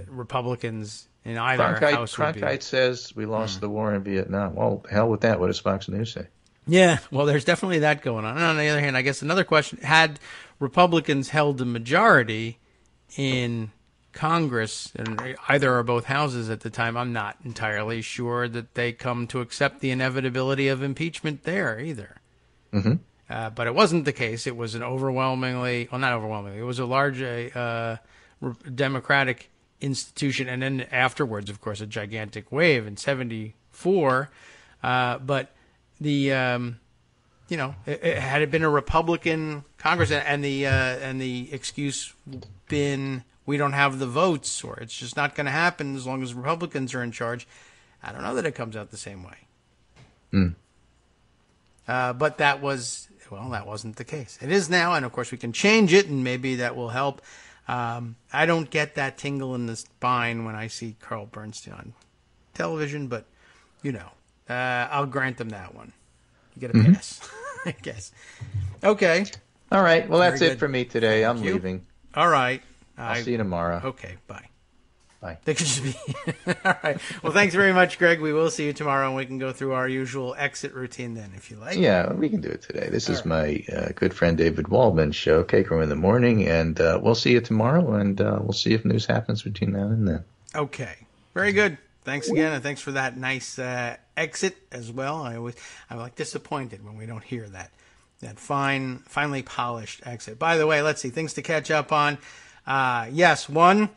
Republicans in either house would be... Cronkite says we lost the war in Vietnam. Well, hell with that. What does Fox News say? Yeah, well, there's definitely that going on. And on the other hand, I guess another question, had Republicans held a majority in Congress, in either or both houses at the time, I'm not entirely sure that they come to accept the inevitability of impeachment there either. Mm-hmm. But it wasn't the case. It was an it was a large Democratic institution, and then afterwards, of course, a gigantic wave in 74. But the had it been a Republican Congress and the excuse been we don't have the votes or it's just not going to happen as long as Republicans are in charge, I don't know that it comes out the same way. But that wasn't the case. It is now, and of course we can change it, and maybe that will help. I don't get that tingle in the spine when I see Carl Bernstein on television, but I'll grant them that one. You get a pass, I guess. Okay. All right. Well, that's it for me today. I'm leaving. All right. I'll see you tomorrow. Okay. Bye. Bye. They could just be. All right. Well, thanks very much, Greg. We will see you tomorrow, and we can go through our usual exit routine then, if you like. Yeah, we can do it today. This is my good friend David Waldman's show, Kagro in the Morning, and we'll see you tomorrow, and we'll see if news happens between now and then. Okay. Very good. Thanks again, and thanks for that nice exit as well. I'm like disappointed when we don't hear that finely polished exit. By the way, let's see, things to catch up on. Yes, one,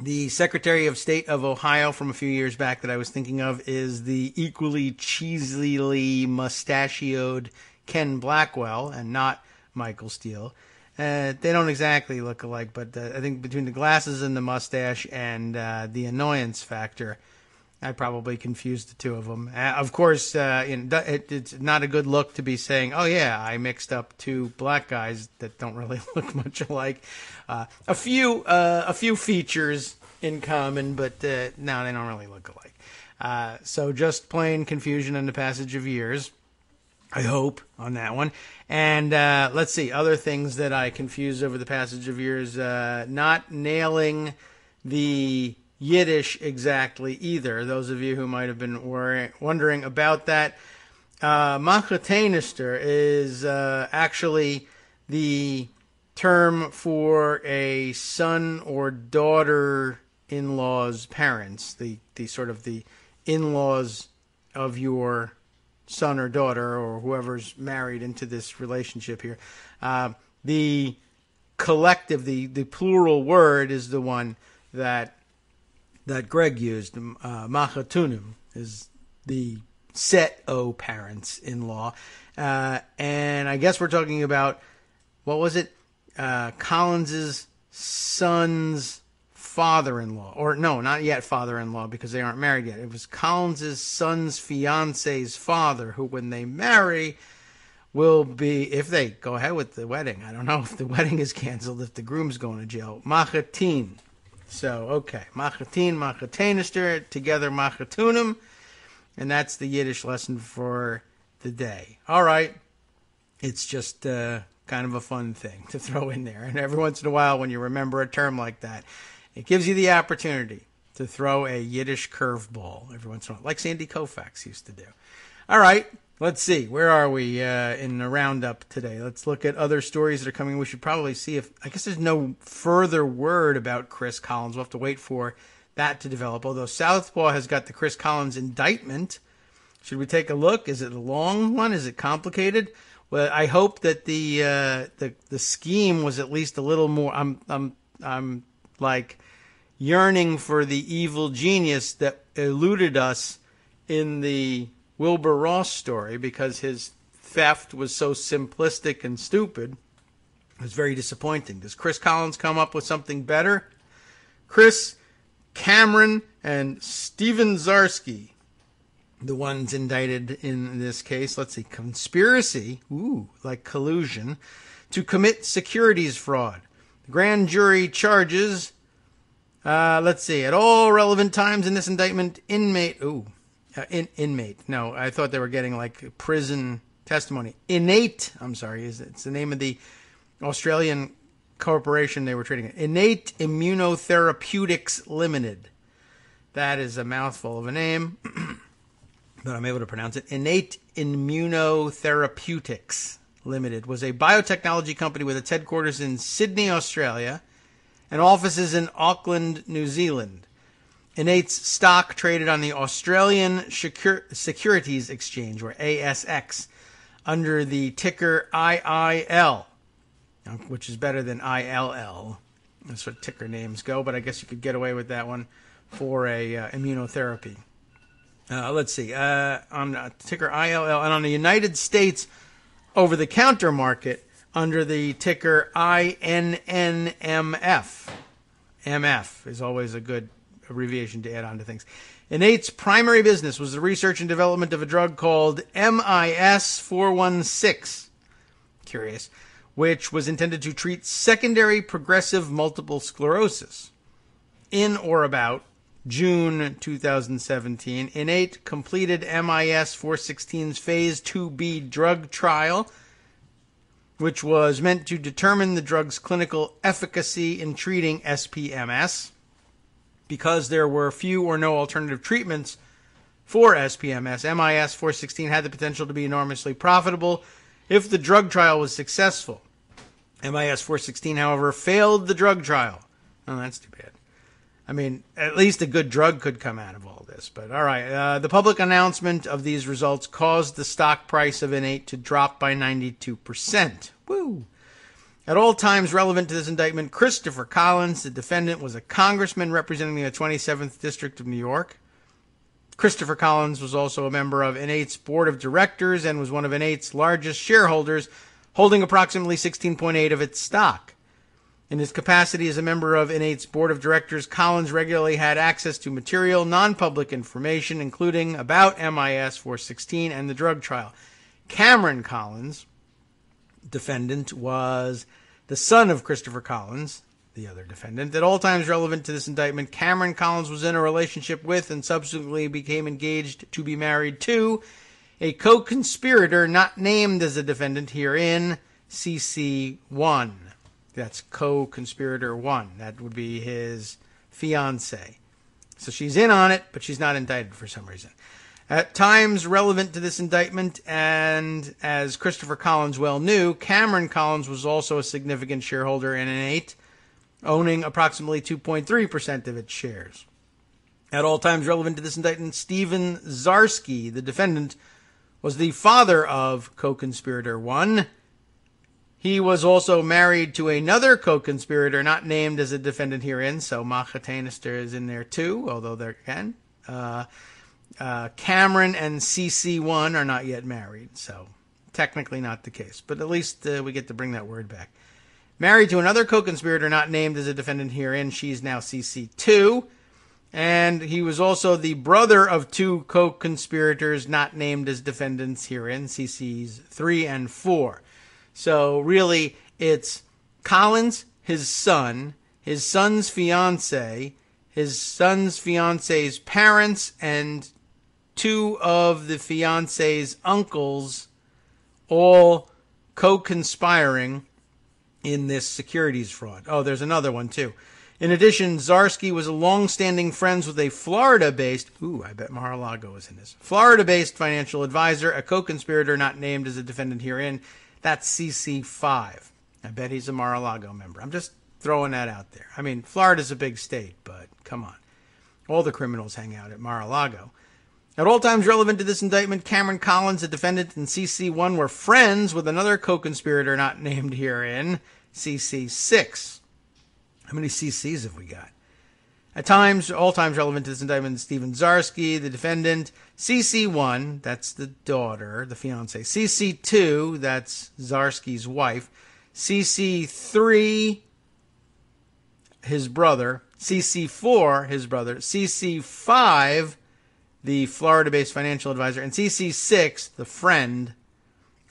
the Secretary of State of Ohio from a few years back that I was thinking of is the equally cheesily mustachioed Ken Blackwell and not Michael Steele. They don't exactly look alike, but I think between the glasses and the mustache and the annoyance factor, I probably confused the two of them. Of course, it's not a good look to be saying, "Oh yeah, I mixed up two black guys that don't really look much alike." A few features in common, but no, they don't really look alike. So just plain confusion in the passage of years, I hope, on that one. And let's see, other things that I confused over the passage of years, not nailing the Yiddish exactly either. Those of you who might have been wondering about that, Machatenister is actually the term for a son or daughter-in-law's parents, the sort of the in-laws of your son or daughter or whoever's married into this relationship here. The collective, the plural word is the one that Greg used. Machatunim is the set o parents-in-law. And I guess we're talking about, what was it? Collins's son's father-in-law. Or no, not yet father-in-law because they aren't married yet. It was Collins's son's fiance's father who, when they marry, will be, if they go ahead with the wedding, I don't know if the wedding is canceled, if the groom's going to jail, Machatin. So, okay, Machatin, Machatenister, together Machatunim, and that's the Yiddish lesson for the day. All right, it's just kind of a fun thing to throw in there. And every once in a while, when you remember a term like that, it gives you the opportunity to throw a Yiddish curveball every once in a while, like Sandy Koufax used to do. All right, let's see. Where are we in the roundup today? Let's look at other stories that are coming. We should probably see if, I guess there's no further word about Chris Collins. We'll have to wait for that to develop. Although Southpaw has got the Chris Collins indictment. Should we take a look? Is it a long one? Is it complicated? Well, I hope that the scheme was at least a little more. I'm like yearning for the evil genius that eluded us in the Wilbur Ross story, because his theft was so simplistic and stupid. It was very disappointing. Does Chris Collins come up with something better? Chris Cameron and Steven Zarsky, the ones indicted in this case. Let's see. Conspiracy, like collusion, to commit securities fraud. The grand jury charges, let's see, at all relevant times in this indictment, inmate. No, I thought they were getting like prison testimony. It's the name of the Australian corporation they were trading in. Innate Immunotherapeutics Limited. That is a mouthful of a name, but I'm able to pronounce it. Innate Immunotherapeutics Limited was a biotechnology company with its headquarters in Sydney, Australia, and offices in Auckland, New Zealand. Innate's stock traded on the Australian Securities Exchange, or ASX, under the ticker IIL, which is better than ILL. That's what ticker names go, but I guess you could get away with that one for a immunotherapy. Let's see. On ticker ILL, and on the United States over-the-counter market under the ticker INNMF. MF is always a good abbreviation to add on to things. Innate's primary business was the research and development of a drug called MIS416, curious, which was intended to treat secondary progressive multiple sclerosis. In or about June 2017, Innate completed MIS416's Phase 2B drug trial, which was meant to determine the drug's clinical efficacy in treating SPMS. Because there were few or no alternative treatments for SPMS, MIS416 had the potential to be enormously profitable if the drug trial was successful. MIS416, however, failed the drug trial. Oh, that's too bad. I mean, at least a good drug could come out of all this. But all right, the public announcement of these results caused the stock price of Innate to drop by 92%. Woo! At all times relevant to this indictment, Christopher Collins, the defendant, was a congressman representing the 27th District of New York. Christopher Collins was also a member of Innate's board of directors and was one of Innate's largest shareholders, holding approximately 16.8% of its stock. In his capacity as a member of Innate's board of directors, Collins regularly had access to material, non-public information, including about MIS 416 and the drug trial. Cameron Collins, defendant, was the son of Christopher Collins, the other defendant. At all times relevant to this indictment, Cameron Collins was in a relationship with and subsequently became engaged to be married to a co-conspirator not named as a defendant herein, CC1. That's co-conspirator 1. That would be his fiancée. So she's in on it, but she's not indicted for some reason. At times relevant to this indictment, and as Christopher Collins well knew, Cameron Collins was also a significant shareholder in Innate, owning approximately 2.3% of its shares. At all times relevant to this indictment, Stephen Zarsky, the defendant, was the father of co-conspirator 1. He was also married to another co-conspirator not named as a defendant herein, so Macha Tainister is in there too, although there can. Cameron and CC1 are not yet married, so technically not the case. But at least we get to bring that word back. Married to another co-conspirator not named as a defendant herein, she's now CC2. And he was also the brother of two co-conspirators not named as defendants herein, CCs 3 and 4. So really, it's Collins, his son's fiancé, his son's fiancé's parents, and two of the fiancé's uncles all co-conspiring in this securities fraud. Oh, there's another one, too. In addition, Zarsky was a long-standing friends with a Florida-based, I bet Mar-a-Lago was in this, Florida-based financial advisor, a co-conspirator not named as a defendant herein. That's CC5. I bet he's a Mar-a-Lago member. I'm just throwing that out there. I mean, Florida's a big state, but come on. All the criminals hang out at Mar-a-Lago. At all times relevant to this indictment, Cameron Collins, the defendant, and CC1 were friends with another co-conspirator not named herein, CC6. How many CCs have we got? At times, all times relevant to this indictment, Stephen Zarsky, the defendant, CC1, that's the daughter, the fiancée, CC2, that's Zarsky's wife, CC3, his brother, CC4, his brother, CC5, the Florida-based financial advisor, and CC6, the friend,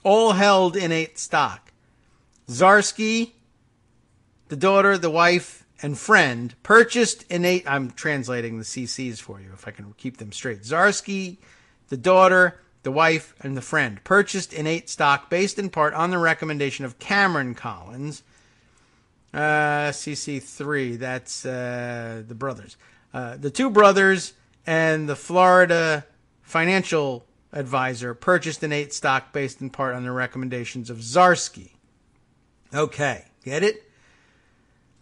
all held Innate stock. Zarsky, the daughter, the wife, and friend purchased Innate. I'm translating the CCs for you if I can keep them straight. Zarsky, the daughter, the wife, and the friend purchased Innate stock based in part on the recommendation of Cameron Collins. CC3, that's the brothers. The two brothers and the Florida financial advisor purchased Innate stock based in part on the recommendations of Zarsky. Okay, get it?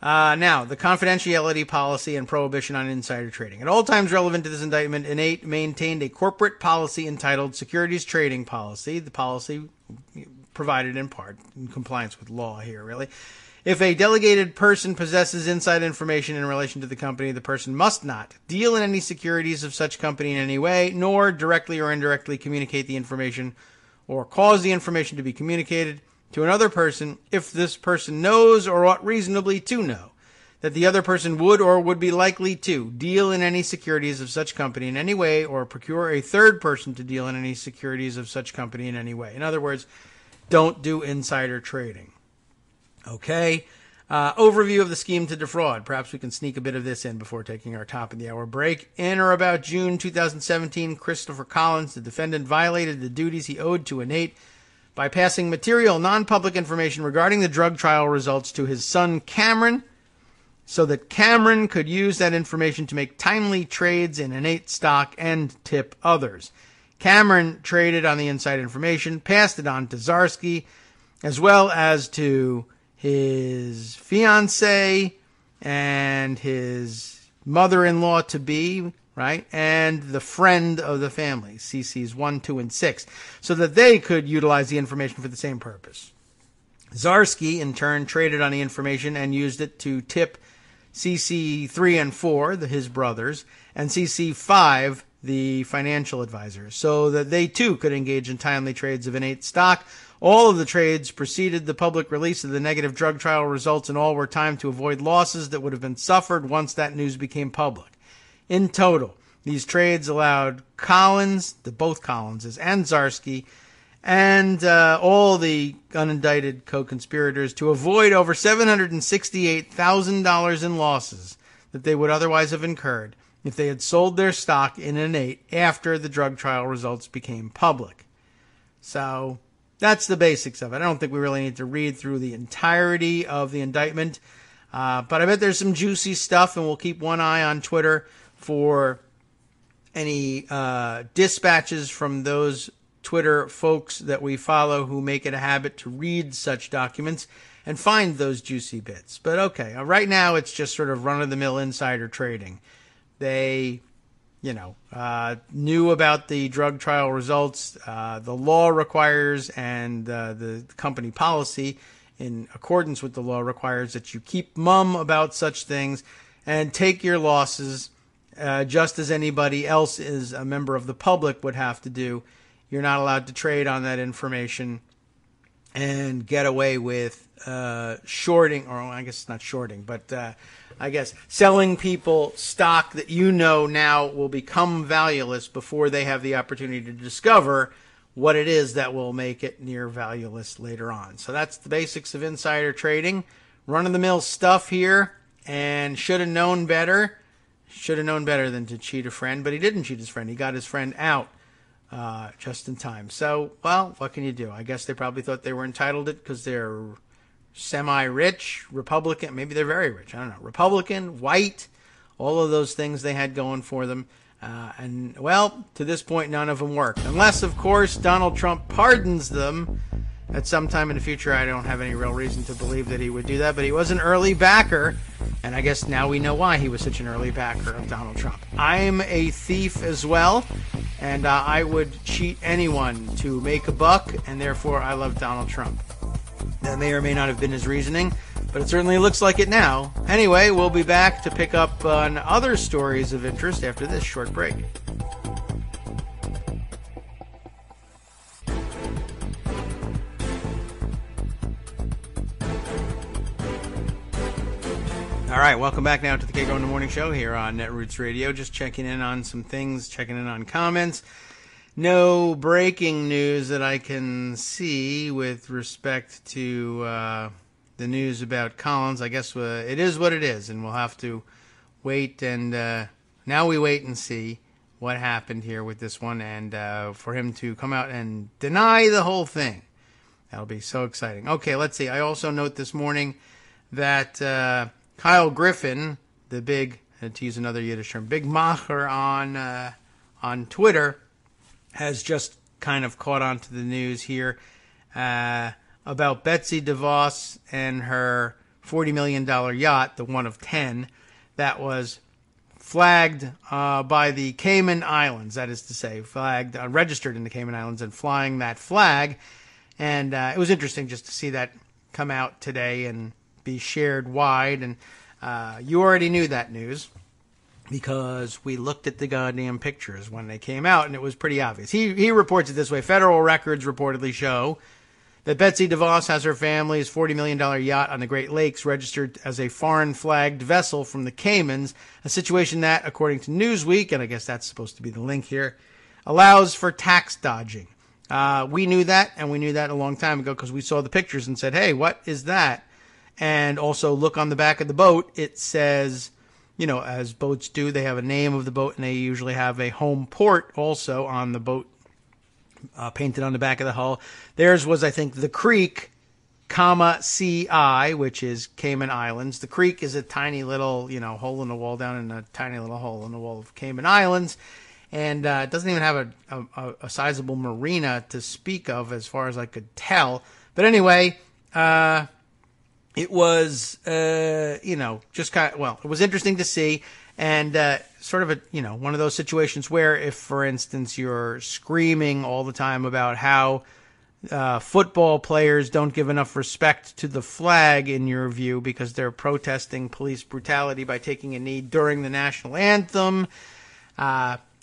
Now, the confidentiality policy and prohibition on insider trading. At all times relevant to this indictment, Innate maintained a corporate policy entitled Securities Trading Policy. The policy provided in part in compliance with law here, really. If a delegated person possesses inside information in relation to the company, the person must not deal in any securities of such company in any way, nor directly or indirectly communicate the information or cause the information to be communicated to another person if this person knows or ought reasonably to know that the other person would or would be likely to deal in any securities of such company in any way or procure a third person to deal in any securities of such company in any way. In other words, don't do insider trading. Okay. Overview of the scheme to defraud. Perhaps we can sneak a bit of this in before taking our top of the hour break. In or about June 2017, Christopher Collins, the defendant, violated the duties he owed to Innate by passing material non-public information regarding the drug trial results to his son Cameron so that Cameron could use that information to make timely trades in Innate stock and tip others. Cameron traded on the inside information, passed it on to Zarsky, as well as to his fiancée and his mother-in-law to be, right, and the friend of the family, CCs 1, 2, and 6, so that they could utilize the information for the same purpose. Zarsky, in turn, traded on the information and used it to tip CC 3 and 4, his brothers, and CC 5, the financial advisor, so that they too could engage in timely trades of Innate stock, All of the trades preceded the public release of the negative drug trial results, and all were timed to avoid losses that would have been suffered once that news became public. In total, these trades allowed Collins, both Collinses, and Zarsky, and all the unindicted co-conspirators to avoid over $768,000 in losses that they would otherwise have incurred if they had sold their stock in Innate after the drug trial results became public. So that's the basics of it. I don't think we really need to read through the entirety of the indictment, but I bet there's some juicy stuff, and we'll keep one eye on Twitter for any dispatches from those Twitter folks that we follow who make it a habit to read such documents and find those juicy bits. But okay, right now it's just sort of run-of-the-mill insider trading. They, knew about the drug trial results. The law requires, and the company policy in accordance with the law requires, that you keep mum about such things and take your losses just as anybody else is a member of the public would have to do. You're not allowed to trade on that information and get away with shorting, or I guess it's not shorting, but I guess selling people stock that now will become valueless before they have the opportunity to discover what it is that will make it near valueless later on. So that's the basics of insider trading. Run-of-the-mill stuff here, and should have known better. Should have known better than to cheat a friend, but he didn't cheat his friend. He got his friend out just in time. So, well, what can you do? I guess they probably thought they were entitled to it because they're semi-rich, Republican. Maybe they're very rich. I don't know. Republican, white, all of those things they had going for them. And, well, to this point, none of them worked. Unless, of course, Donald Trump pardons them at some time in the future. I don't have any real reason to believe that he would do that, but he was an early backer, and I guess now we know why he was such an early backer of Donald Trump. I'm a thief as well, and I would cheat anyone to make a buck, and therefore I love Donald Trump. That may or may not have been his reasoning, but it certainly looks like it now. Anyway, we'll be back to pick up on other stories of interest after this short break. All right, welcome back now to the Kagro in the Morning Show here on Netroots Radio. Just checking in on some things, checking in on comments. No breaking news that I can see with respect to the news about Collins. I guess it is what it is, and we'll have to wait. And now we wait and see what happened here with this one, and for him to come out and deny the whole thing. That'll be so exciting. Okay, let's see. I also note this morning that Kyle Griffin, the big, to use another Yiddish term, big macher on Twitter, has just kind of caught on to the news here about Betsy DeVos and her $40 million yacht, the one of 10, that was flagged by the Cayman Islands, that is to say, flagged, registered in the Cayman Islands and flying that flag. And it was interesting just to see that come out today and be shared wide. And you already knew that news because we looked at the goddamn pictures when they came out, and it was pretty obvious. He reports it this way. Federal records reportedly show that Betsy DeVos has her family's $40 million yacht on the Great Lakes registered as a foreign-flagged vessel from the Caymans, a situation that, according to Newsweek, and I guess that's supposed to be the link here, allows for tax dodging. We knew that, and we knew that a long time ago because we saw the pictures and said, hey, what is that? And also look on the back of the boat. It says, as boats do, they have a name of the boat, and they usually have a home port also on the boat painted on the back of the hull. Theirs was, I think, the Creek, CI, which is Cayman Islands. The Creek is a tiny little, hole in the wall down in a tiny little hole in the wall of Cayman Islands. And it doesn't even have a sizable marina to speak of as far as I could tell. But anyway, it was, just kind of, it was interesting to see, and sort of one of those situations where if, for instance, you're screaming all the time about how football players don't give enough respect to the flag, in your view, because they're protesting police brutality by taking a knee during the national anthem,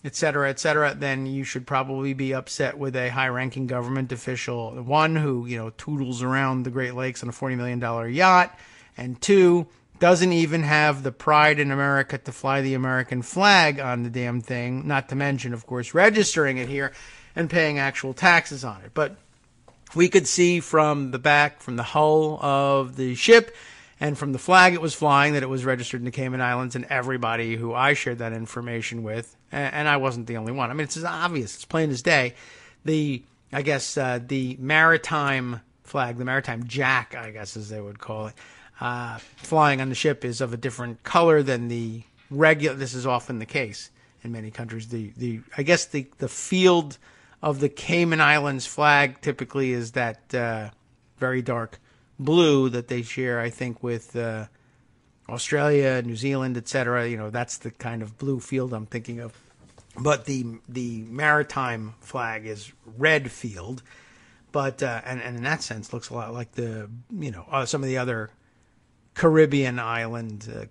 et cetera, then you should probably be upset with a high-ranking government official. One, who, toodles around the Great Lakes on a $40 million yacht, and two, doesn't even have the pride in America to fly the American flag on the damn thing, not to mention, of course, registering it here and paying actual taxes on it. But we could see from the hull of the ship and from the flag it was flying that it was registered in the Cayman Islands, and everybody who I shared that information with, and I wasn't the only one. I mean, it's as obvious, it's plain as day. The maritime flag, the maritime jack, I guess as they would call it, flying on the ship is of a different color than the regular. This is often the case in many countries. The field of the Cayman Islands flag typically is that very dark blue that they share, I think, with Australia, New Zealand, etc. That's the kind of blue field I'm thinking of. But the maritime flag is red field, but and in that sense looks a lot like the some of the other Caribbean island,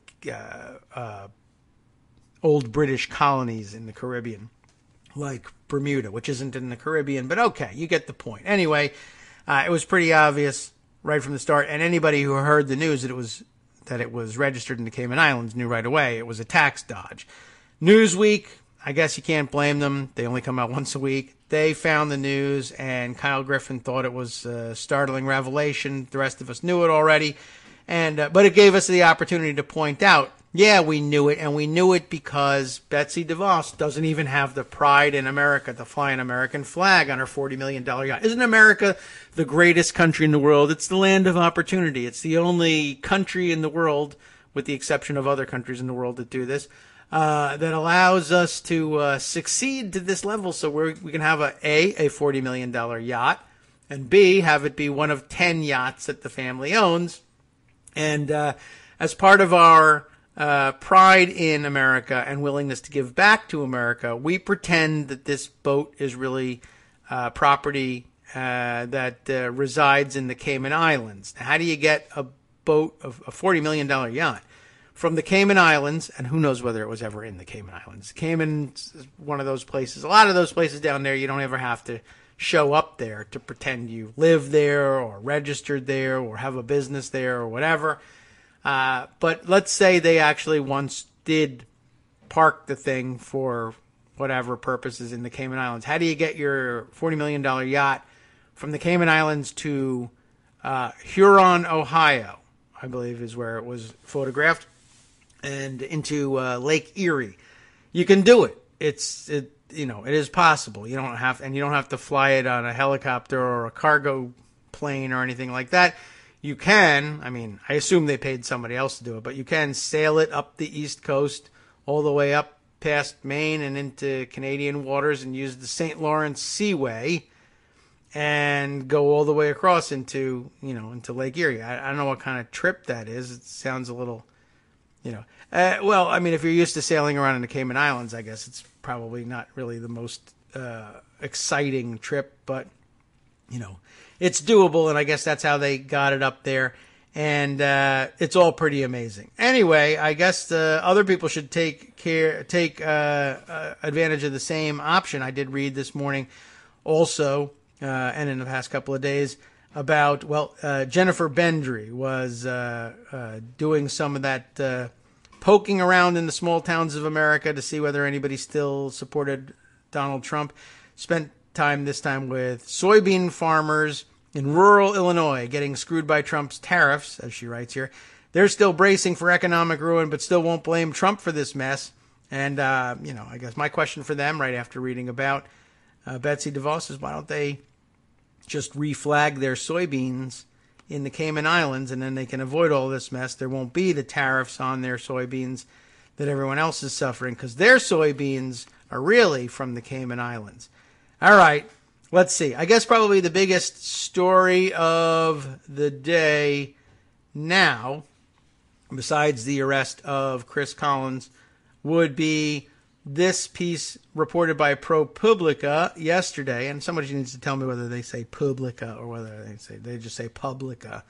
old British colonies in the Caribbean, like Bermuda, which isn't in the Caribbean, but okay, you get the point. Anyway, it was pretty obvious right from the start, and anybody who heard the news that it was registered in the Cayman Islands knew right away it was a tax dodge. Newsweek, I guess you can't blame them. They only come out once a week. They found the news, and Kyle Griffin thought it was a startling revelation. The rest of us knew it already, but it gave us the opportunity to point out, yeah, we knew it, and we knew it because Betsy DeVos doesn't even have the pride in America to fly an American flag on her $40 million yacht. Isn't America the greatest country in the world? It's the land of opportunity. It's the only country in the world, with the exception of other countries in the world that do this, that allows us to succeed to this level. So we can have a $40 million yacht, and B, have it be one of 10 yachts that the family owns. And as part of our pride in America and willingness to give back to America, we pretend that this boat is really property that resides in the Cayman Islands. Now, how do you get a boat of a $40 million yacht from the Cayman Islands? And who knows whether it was ever in the Cayman Islands. Cayman is one of those places. A lot of those places down there, you don't ever have to show up there to pretend you live there or registered there or have a business there or whatever. But let's say they actually once did park the thing for whatever purposes in the Cayman Islands. How do you get your $40 million yacht from the Cayman Islands to Huron, Ohio, I believe is where it was photographed, and into Lake Erie? You can do it. It is possible. You don't have to fly it on a helicopter or a cargo plane or anything like that. You can, I assume they paid somebody else to do it, but you can sail it up the East Coast all the way up past Maine and into Canadian waters and use the St. Lawrence Seaway and go all the way across into Lake Erie. I don't know what kind of trip that is. It sounds a little, if you're used to sailing around in the Cayman Islands, I guess it's probably not really the most exciting trip, but, it's doable, and I guess that's how they got it up there, and it's all pretty amazing. Anyway, I guess other people should take advantage of the same option. I did read this morning also, and in the past couple of days, about, Jennifer Bendry was doing some of that poking around in the small towns of America to see whether anybody still supported Donald Trump. Spent time this time with soybean farmers in rural Illinois getting screwed by Trump's tariffs, as she writes here. They're still bracing for economic ruin, but still won't blame Trump for this mess. And, I guess my question for them right after reading about Betsy DeVos is, why don't they just reflag their soybeans in the Cayman Islands, and then they can avoid all this mess. There won't be the tariffs on their soybeans that everyone else is suffering, because their soybeans are really from the Cayman Islands. All right, let's see. I guess probably the biggest story of the day now, besides the arrest of Chris Collins, would be this piece reported by ProPublica yesterday. And somebody needs to tell me whether they say Publica or whether they just say Publica,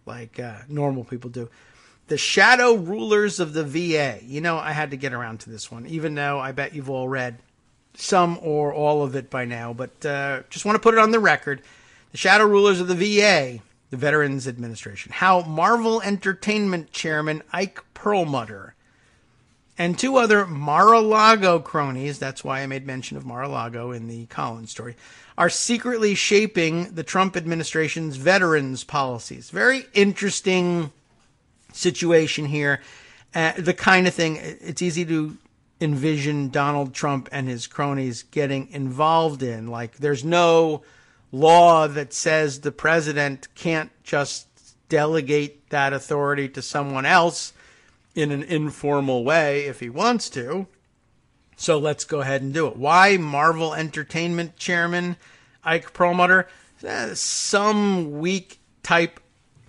like normal people do. The shadow rulers of the VA. I had to get around to this one, even though I bet you've all read some or all of it by now, but just want to put it on the record. The shadow rulers of the VA, the Veterans Administration, how Marvel Entertainment Chairman Ike Perlmutter and two other Mar-a-Lago cronies, that's why I made mention of Mar-a-Lago in the Collins story, are secretly shaping the Trump administration's veterans policies. Very interesting situation here. The kind of thing, it's easy to envision Donald Trump and his cronies getting involved in. Like, there's no law that says the president can't just delegate that authority to someone else in an informal way if he wants to. So let's go ahead and do it. Why Marvel Entertainment Chairman Ike Perlmutter? Some weak type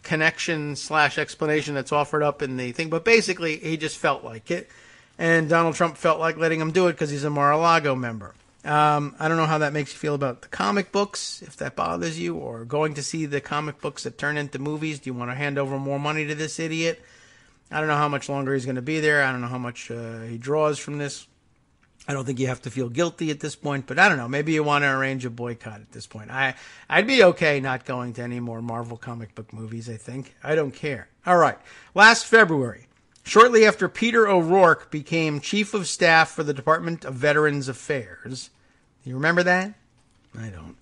connection / explanation that's offered up in the thing. But basically, he just felt like it. And Donald Trump felt like letting him do it because he's a Mar-a-Lago member. I don't know how that makes you feel about the comic books, if that bothers you, or going to see the comic books that turn into movies. Do you want to hand over more money to this idiot? I don't know how much longer he's going to be there. I don't know how much he draws from this. I don't think you have to feel guilty at this point, but I don't know. Maybe you want to arrange a boycott at this point. I'd be okay not going to any more Marvel comic book movies, I think. I don't care. All right. Last February, shortly after Peter O'Rourke became Chief of Staff for the Department of Veterans Affairs, you remember that? I don't.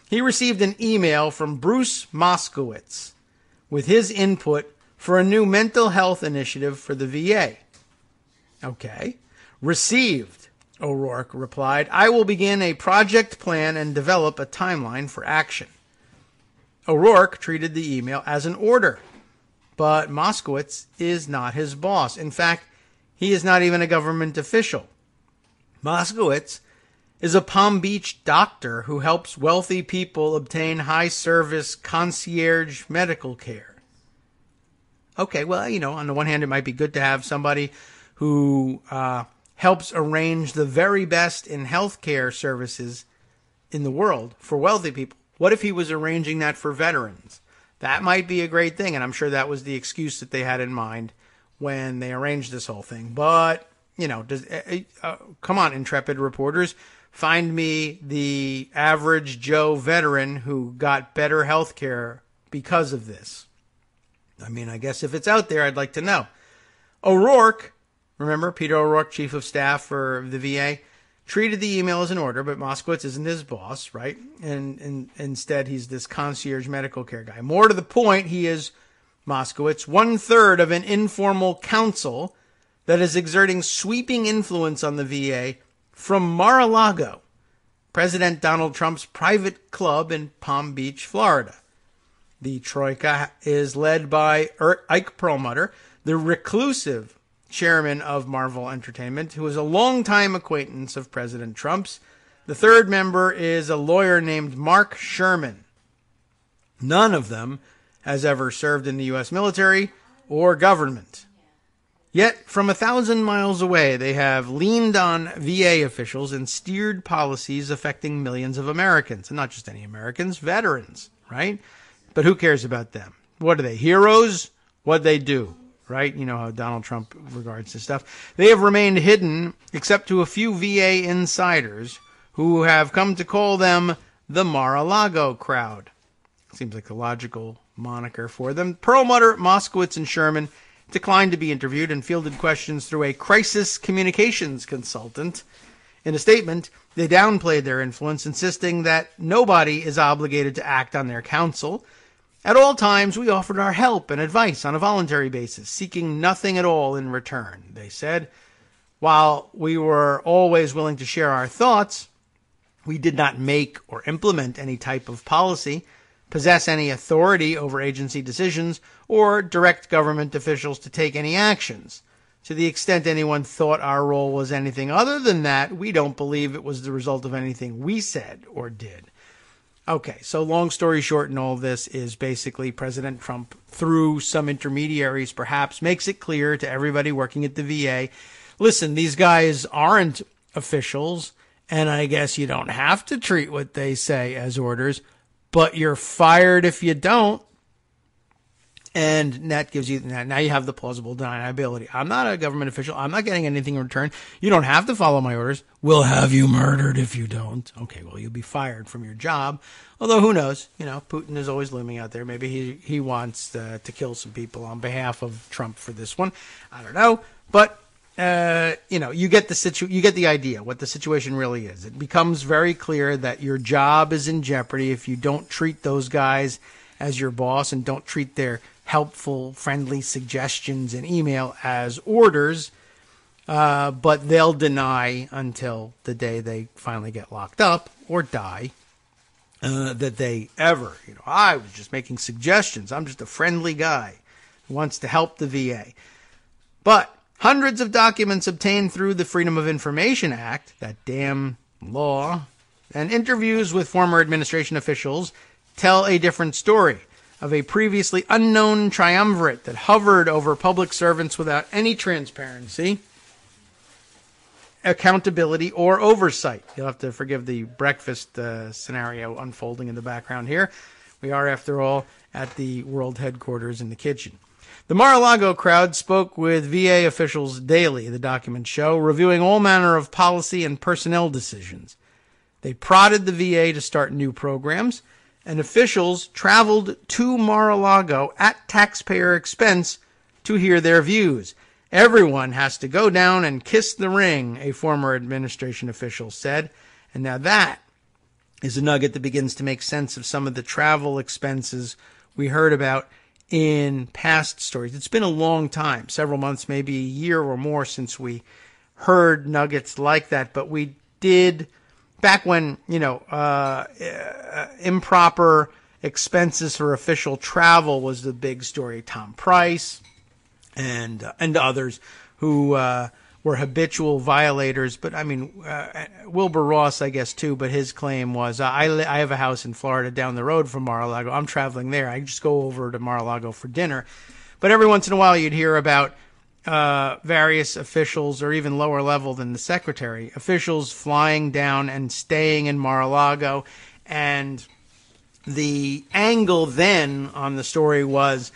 He received an email from Bruce Moskowitz with his input for a new mental health initiative for the VA. Okay. Received, O'Rourke replied. I will begin a project plan and develop a timeline for action. O'Rourke treated the email as an order, but Moskowitz is not his boss. In fact, he is not even a government official. Moskowitz is a Palm Beach doctor who helps wealthy people obtain high-service concierge medical care. Okay, well, on the one hand, it might be good to have somebody who helps arrange the very best in healthcare services in the world for wealthy people. What if he was arranging that for veterans? That might be a great thing, and I'm sure that was the excuse that they had in mind when they arranged this whole thing. But, come on, intrepid reporters. Find me the average Joe veteran who got better health care because of this. I mean, I guess if it's out there, I'd like to know. O'Rourke, remember, Peter O'Rourke, Chief of Staff for the VA, treated the email as an order, but Moskowitz isn't his boss, right? And instead, he's this concierge medical care guy. More to the point, he is, Moskowitz, 1/3 of an informal council that is exerting sweeping influence on the VA from Mar-a-Lago, President Donald Trump's private club in Palm Beach, Florida. The Troika is led by Ike Perlmutter, the reclusive chairman of Marvel Entertainment, who is a longtime acquaintance of President Trump's. The third member is a lawyer named Mark Sherman. None of them has ever served in the U.S. military or government. Yet, from 1,000 miles away, they have leaned on VA officials and steered policies affecting millions of Americans. And not just any Americans, veterans, right? But who cares about them? What are they, heroes? What'd they do, right? You know how Donald Trump regards this stuff. They have remained hidden, except to a few VA insiders who have come to call them the Mar-a-Lago crowd. Seems like a logical moniker for them. Perlmutter, Moskowitz, and Sherman declined to be interviewed and fielded questions through a crisis communications consultant. In a statement, they downplayed their influence, insisting that nobody is obligated to act on their counsel. At all times, we offered our help and advice on a voluntary basis, seeking nothing at all in return, they said. While we were always willing to share our thoughts, we did not make or implement any type of policy, possess any authority over agency decisions, or direct government officials to take any actions. To the extent anyone thought our role was anything other than that, we don't believe it was the result of anything we said or did. Okay, so long story short in all of this is basically President Trump, through some intermediaries perhaps, makes it clear to everybody working at the VA, listen, these guys aren't officials, and I guess you don't have to treat what they say as orders, but you're fired if you don't. And that gives you, now you have the plausible deniability. I'm not a government official. I'm not getting anything in return. You don't have to follow my orders. We'll have you murdered if you don't. Okay, well, you'll be fired from your job. Although, who knows? Putin is always looming out there. Maybe he wants to kill some people on behalf of Trump for this one. I don't know. But, you get the idea, what the situation really is. It becomes very clear that your job is in jeopardy if you don't treat those guys as your boss and don't treat their helpful, friendly suggestions in email as orders, but they'll deny until the day they finally get locked up or die that they ever, I was just making suggestions. I'm just a friendly guy who wants to help the VA. But hundreds of documents obtained through the Freedom of Information Act, that damn law, and interviews with former administration officials tell a different story of a previously unknown triumvirate that hovered over public servants without any transparency, accountability, or oversight. You'll have to forgive the breakfast scenario unfolding in the background here. We are, after all, at the world headquarters in the kitchen. The Mar-a-Lago crowd spoke with VA officials daily, the documents show, reviewing all manner of policy and personnel decisions. They prodded the VA to start new programs, and officials traveled to Mar-a-Lago at taxpayer expense to hear their views. Everyone has to go down and kiss the ring, a former administration official said. And now that is a nugget that begins to make sense of some of the travel expenses we heard about in past stories. It's been a long time, several months, maybe a year or more since we heard nuggets like that, but we did back when, improper expenses for official travel was the big story. Tom Price and others who were habitual violators. But, Wilbur Ross, I guess, too. But his claim was, I have a house in Florida down the road from Mar-a-Lago. I'm traveling there. I just go over to Mar-a-Lago for dinner. But every once in a while you'd hear about various officials, or even lower level than the secretary, officials flying down and staying in Mar-a-Lago. And the angle then on the story was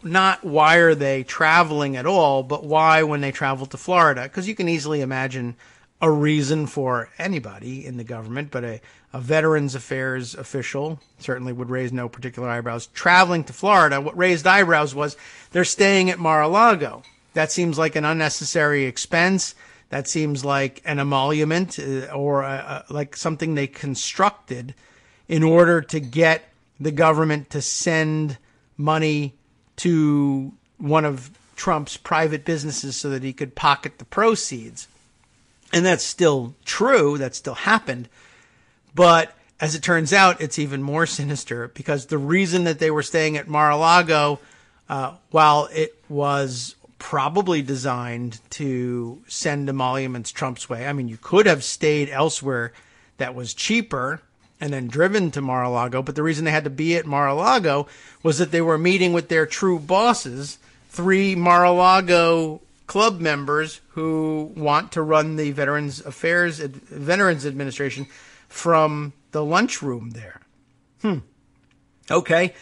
not why are they traveling at all, but why when they travel to Florida. Because you can easily imagine a reason for anybody in the government, but a Veterans Affairs official certainly would raise no particular eyebrows. Traveling to Florida, what raised eyebrows was they're staying at Mar-a-Lago. That seems like an unnecessary expense. That seems like an emolument or like something they constructed in order to get the government to send money to one of Trump's private businesses so that he could pocket the proceeds. And that's still true. That still happened. But as it turns out, it's even more sinister because the reason that they were staying at Mar-a-Lago, while it was probably designed to send emoluments Trump's way, you could have stayed elsewhere that was cheaper and then driven to Mar-a-Lago. But the reason they had to be at Mar-a-Lago was that they were meeting with their true bosses, 3 Mar-a-Lago club members who want to run the Veterans Administration from the lunchroom there. Okay,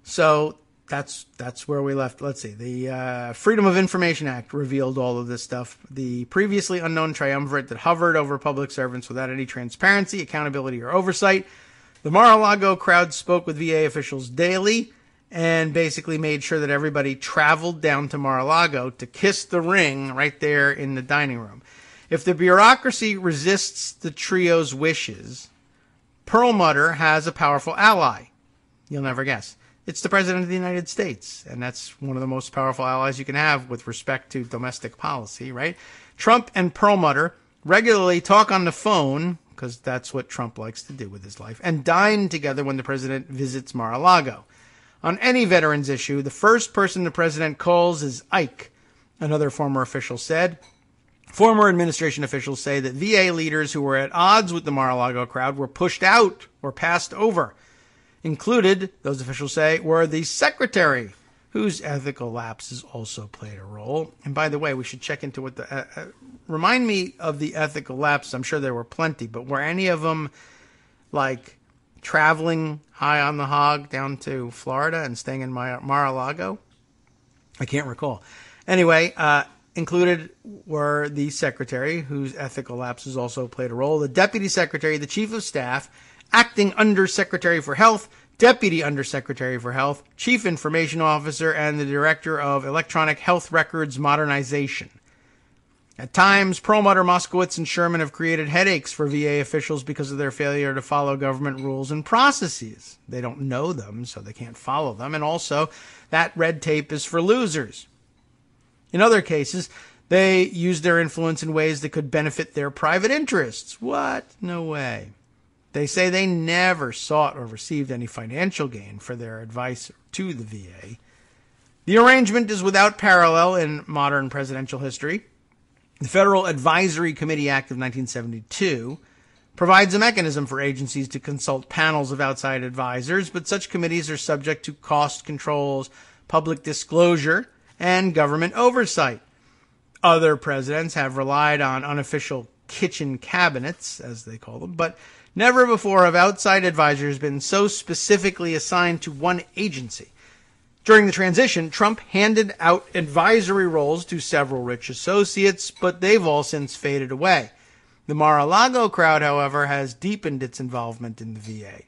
so that's where we left. Let's see. The Freedom of Information Act revealed all of this stuff. The previously unknown triumvirate that hovered over public servants without any transparency, accountability, or oversight. The Mar-a-Lago crowd spoke with VA officials daily and basically made sure that everybody traveled down to Mar-a-Lago to kiss the ring right there in the dining room. If the bureaucracy resists the trio's wishes, Perlmutter has a powerful ally. You'll never guess. It's the President of the United States, and that's one of the most powerful allies you can have with respect to domestic policy, right? Trump and Perlmutter regularly talk on the phone, because that's what Trump likes to do with his life, and dine together when the president visits Mar-a-Lago. On any veterans issue, the first person the president calls is Ike, another former official said. Former administration officials say that VA leaders who were at odds with the Mar-a-Lago crowd were pushed out or passed over. Included, those officials say, were the secretary, whose ethical lapses also played a role. And by the way, we should check into what remind me of the ethical lapses. I'm sure there were plenty, but were any of them like traveling high on the hog down to Florida and staying in Mar-a-Lago? I can't recall. Anyway, included were the secretary, whose ethical lapses also played a role, the deputy secretary, the chief of staff, acting undersecretary for health, deputy undersecretary for health, chief information officer, and the director of electronic health records modernization. At times, Perlmutter, Moskowitz, and Sherman have created headaches for VA officials because of their failure to follow government rules and processes. They don't know them, so they can't follow them, and also, that red tape is for losers. In other cases, they use their influence in ways that could benefit their private interests. What? No way. They say they never sought or received any financial gain for their advice to the VA. The arrangement is without parallel in modern presidential history. The Federal Advisory Committee Act of 1972 provides a mechanism for agencies to consult panels of outside advisors, but such committees are subject to cost controls, public disclosure, and government oversight. Other presidents have relied on unofficial kitchen cabinets, as they call them, but never before have outside advisors been so specifically assigned to one agency. During the transition, Trump handed out advisory roles to several rich associates, but they've all since faded away. The Mar-a-Lago crowd, however, has deepened its involvement in the VA.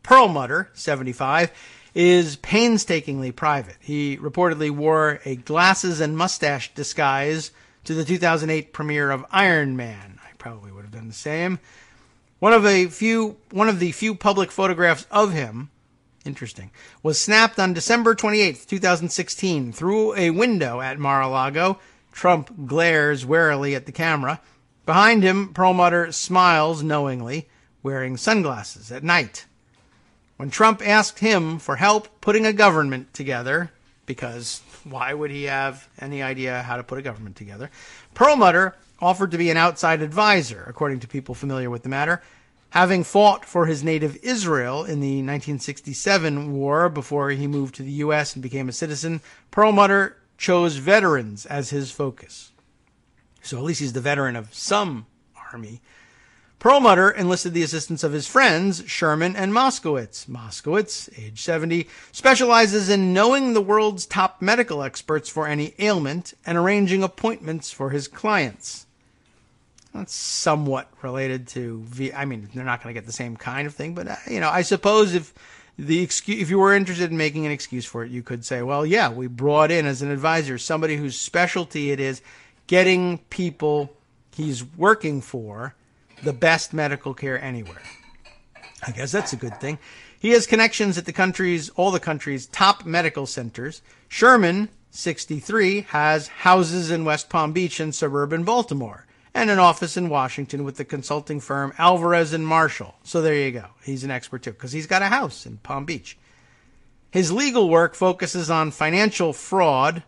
Perlmutter, 75, is painstakingly private. He reportedly wore a glasses and mustache disguise to the 2008 premiere of Iron Man. I probably would have done the same. One of the few public photographs of him, interesting, was snapped on December 28, 2016, through a window at Mar-a-Lago. Trump glares warily at the camera. Behind him, Perlmutter smiles knowingly, wearing sunglasses at night. When Trump asked him for help putting a government together, because why would he have any idea how to put a government together, Perlmutter offered to be an outside advisor, according to people familiar with the matter. Having fought for his native Israel in the 1967 war before he moved to the U.S. and became a citizen, Perlmutter chose veterans as his focus. So at least he's the veteran of some army. Perlmutter enlisted the assistance of his friends, Sherman and Moskowitz. Moskowitz, age 70, specializes in knowing the world's top medical experts for any ailment and arranging appointments for his clients. That's somewhat related to I mean, they're not going to get the same kind of thing, but I suppose if you were interested in making an excuse for it, you could say, well, yeah, we brought in as an advisor somebody whose specialty it is getting people he's working for the best medical care anywhere. I guess that's a good thing. He has connections at all the country's top medical centers. Sherman, 63, has houses in West Palm Beach and suburban Baltimore, and an office in Washington with the consulting firm Alvarez & Marshall. So there you go. He's an expert too, because he's got a house in Palm Beach. His legal work focuses on financial fraud,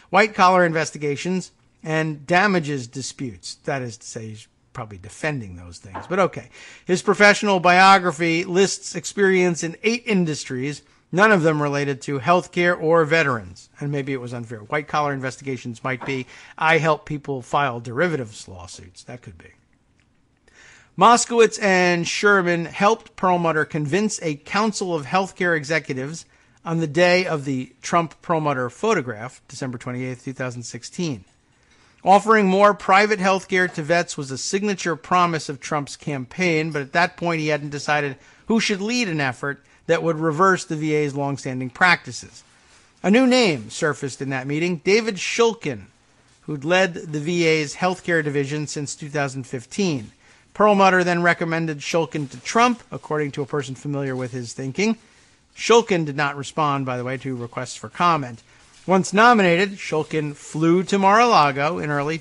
white-collar investigations, and damages disputes. That is to say, he's probably defending those things, but okay. His professional biography lists experience in 8 industries, none of them related to healthcare or veterans. And maybe it was unfair. White-collar investigations might be, I help people file derivatives lawsuits. That could be. Moskowitz and Sherman helped Perlmutter convince a council of healthcare executives on the day of the Trump-Perlmutter photograph, December 28, 2016. Offering more private health care to vets was a signature promise of Trump's campaign, but at that point he hadn't decided who should lead an effort that would reverse the VA's longstanding practices. A new name surfaced in that meeting, David Shulkin, who'd led the VA's healthcare division since 2015. Perlmutter then recommended Shulkin to Trump, according to a person familiar with his thinking. Shulkin did not respond, by the way, to requests for comment. Once nominated, Shulkin flew to Mar-a-Lago in early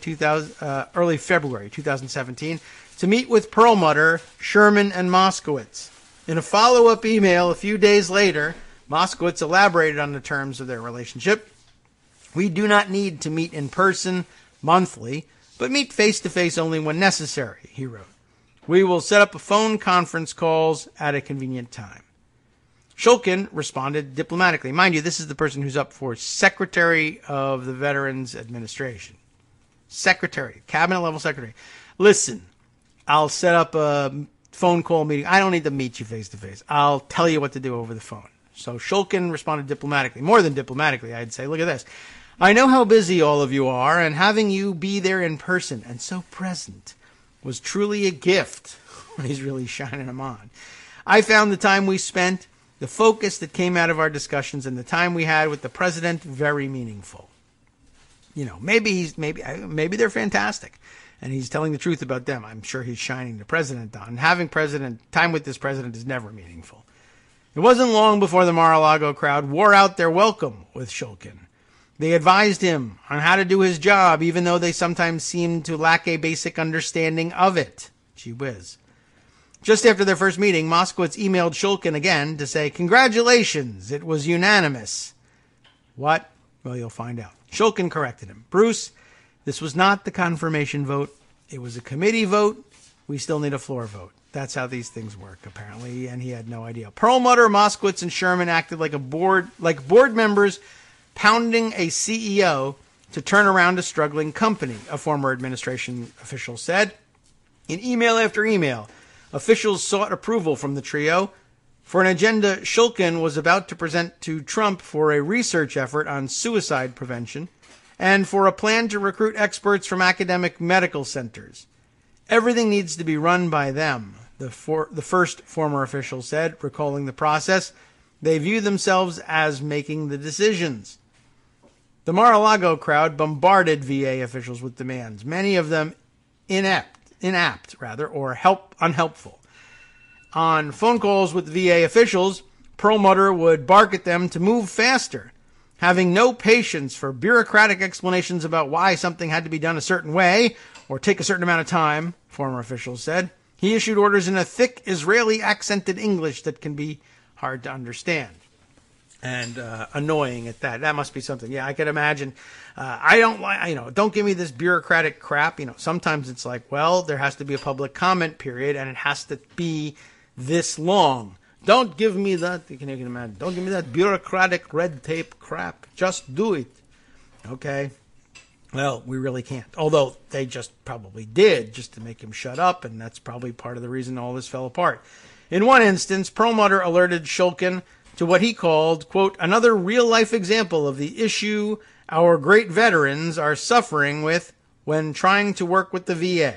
February 2017 to meet with Perlmutter, Sherman, and Moskowitz. In a follow-up email a few days later, Moskowitz elaborated on the terms of their relationship. We do not need to meet in person monthly, but meet face-to-face only when necessary, he wrote. We will set up phone conference calls at a convenient time. Shulkin responded diplomatically. Mind you, this is the person who's up for Secretary of the Veterans Administration. Secretary, cabinet-level secretary. Listen, I'll set up a phone call meeting. I don't need to meet you face to face. I'll tell you what to do over the phone. So Shulkin responded diplomatically, more than diplomatically, I'd say. Look at this. I know how busy all of you are, and having you be there in person and so present was truly a gift. He's really shining them on. I found the time we spent, the focus that came out of our discussions, and the time we had with the president very meaningful. You know, maybe they're fantastic, and he's telling the truth about them. I'm sure he's shining the president on. Having time with this president is never meaningful. It wasn't long before the Mar-a-Lago crowd wore out their welcome with Shulkin. They advised him on how to do his job, even though they sometimes seemed to lack a basic understanding of it. Gee whiz. Just after their first meeting, Moskowitz emailed Shulkin again to say, "Congratulations, it was unanimous." What? Well, you'll find out. Shulkin corrected him. "Bruce, this was not the confirmation vote. It was a committee vote. We still need a floor vote." That's how these things work, apparently, and he had no idea. Perlmutter, Moskowitz, and Sherman acted like board members pounding a CEO to turn around a struggling company, a former administration official said. In email after email, officials sought approval from the trio for an agenda Shulkin was about to present to Trump for a research effort on suicide prevention and for a plan to recruit experts from academic medical centers. Everything needs to be run by them, the first former official said, recalling the process. They view themselves as making the decisions. The Mar-a-Lago crowd bombarded VA officials with demands, many of them inept, or unhelpful. On phone calls with VA officials, Perlmutter would bark at them to move faster, having no patience for bureaucratic explanations about why something had to be done a certain way or take a certain amount of time, former officials said. He issued orders in a thick Israeli accented English that can be hard to understand. And annoying at that. That must be something. Yeah, I can imagine. I don't like, don't give me this bureaucratic crap. Sometimes it's like, well, there has to be a public comment period, and it has to be this long. Don't give me that. You can imagine. Don't give me that bureaucratic red tape crap. Just do it. Okay. Well, we really can't. Although they just probably did, just to make him shut up, and that's probably part of the reason all this fell apart. In one instance, Perlmutter alerted Shulkin to what he called, quote, another real-life example of the issue our great veterans are suffering with when trying to work with the VA.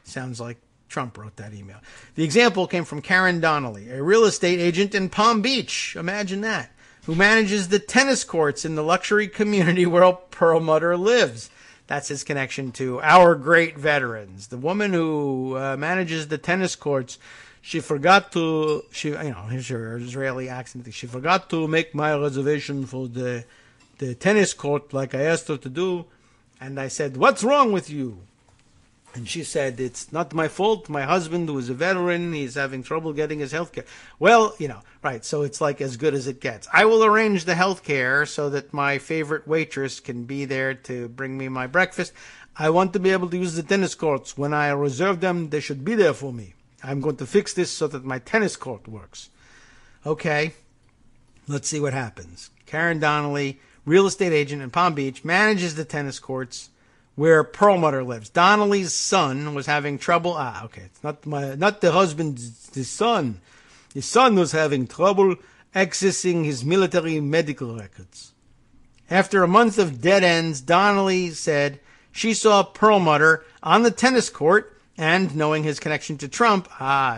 Sounds like Trump wrote that email. The example came from Karen Donnelly, a real estate agent in Palm Beach, imagine that, who manages the tennis courts in the luxury community where Perlmutter lives. That's his connection to our great veterans. The woman who manages the tennis courts, here's her Israeli accent. She forgot to make my reservation for the tennis court like I asked her to do. And I said, "What's wrong with you?" And she said, "It's not my fault. My husband, who is a veteran, he's having trouble getting his health care." Well, right. So it's like as good as it gets. I will arrange the health care so that my favorite waitress can be there to bring me my breakfast. I want to be able to use the tennis courts. When I reserve them, they should be there for me. I'm going to fix this so that my tennis court works. Okay, let's see what happens. Karen Donnelly, real estate agent in Palm Beach, manages the tennis courts where Perlmutter lives. Donnelly's son was having trouble. It's not the husband, the son. His son was having trouble accessing his military medical records. After a month of dead ends, Donnelly said she saw Perlmutter on the tennis court and, knowing his connection to Trump,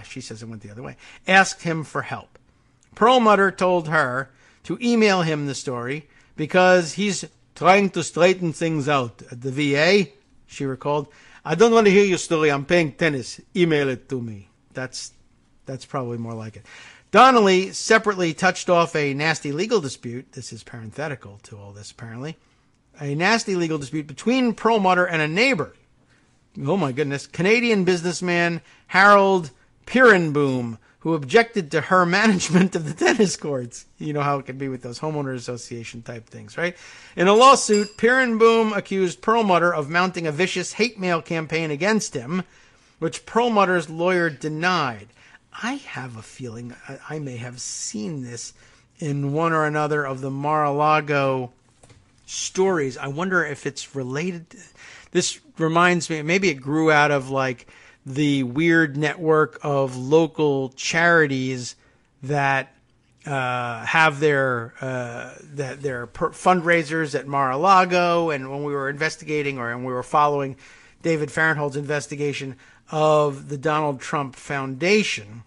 she says it went the other way, asked him for help. Perlmutter told her to email him the story because he's trying to straighten things out at the VA, she recalled. "I don't want to hear your story. I'm playing tennis. Email it to me." That's probably more like it. Donnelly separately touched off a nasty legal dispute. This is parenthetical to all this, apparently. A nasty legal dispute between Perlmutter and a neighbor. Oh my goodness, Canadian businessman Harold Pirenboom, who objected to her management of the tennis courts. You know how it can be with those homeowner association type things, right? In a lawsuit, Pirenboom accused Perlmutter of mounting a vicious hate mail campaign against him, which Perlmutter's lawyer denied. I have a feeling I may have seen this in one or another of the Mar-a-Lago stories. I wonder if it's related. This reminds me, maybe it grew out of like the weird network of local charities that have their fundraisers at Mar-a-Lago. And when we were investigating, or when we were following David Farenthold's investigation of the Donald Trump Foundation,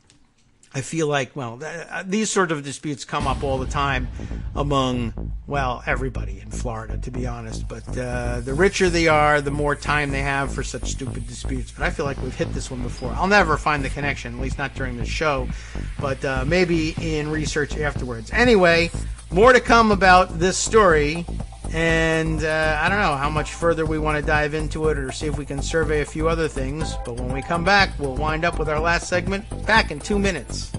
I feel like, well, these sort of disputes come up all the time among, well, everybody in Florida, to be honest. But the richer they are, the more time they have for such stupid disputes. But I feel like we've hit this one before. I'll never find the connection, at least not during the show, but maybe in research afterwards. Anyway, more to come about this story. And I don't know how much further we want to dive into it, or see if we can survey a few other things. But when we come back, we'll wind up with our last segment back in 2 minutes.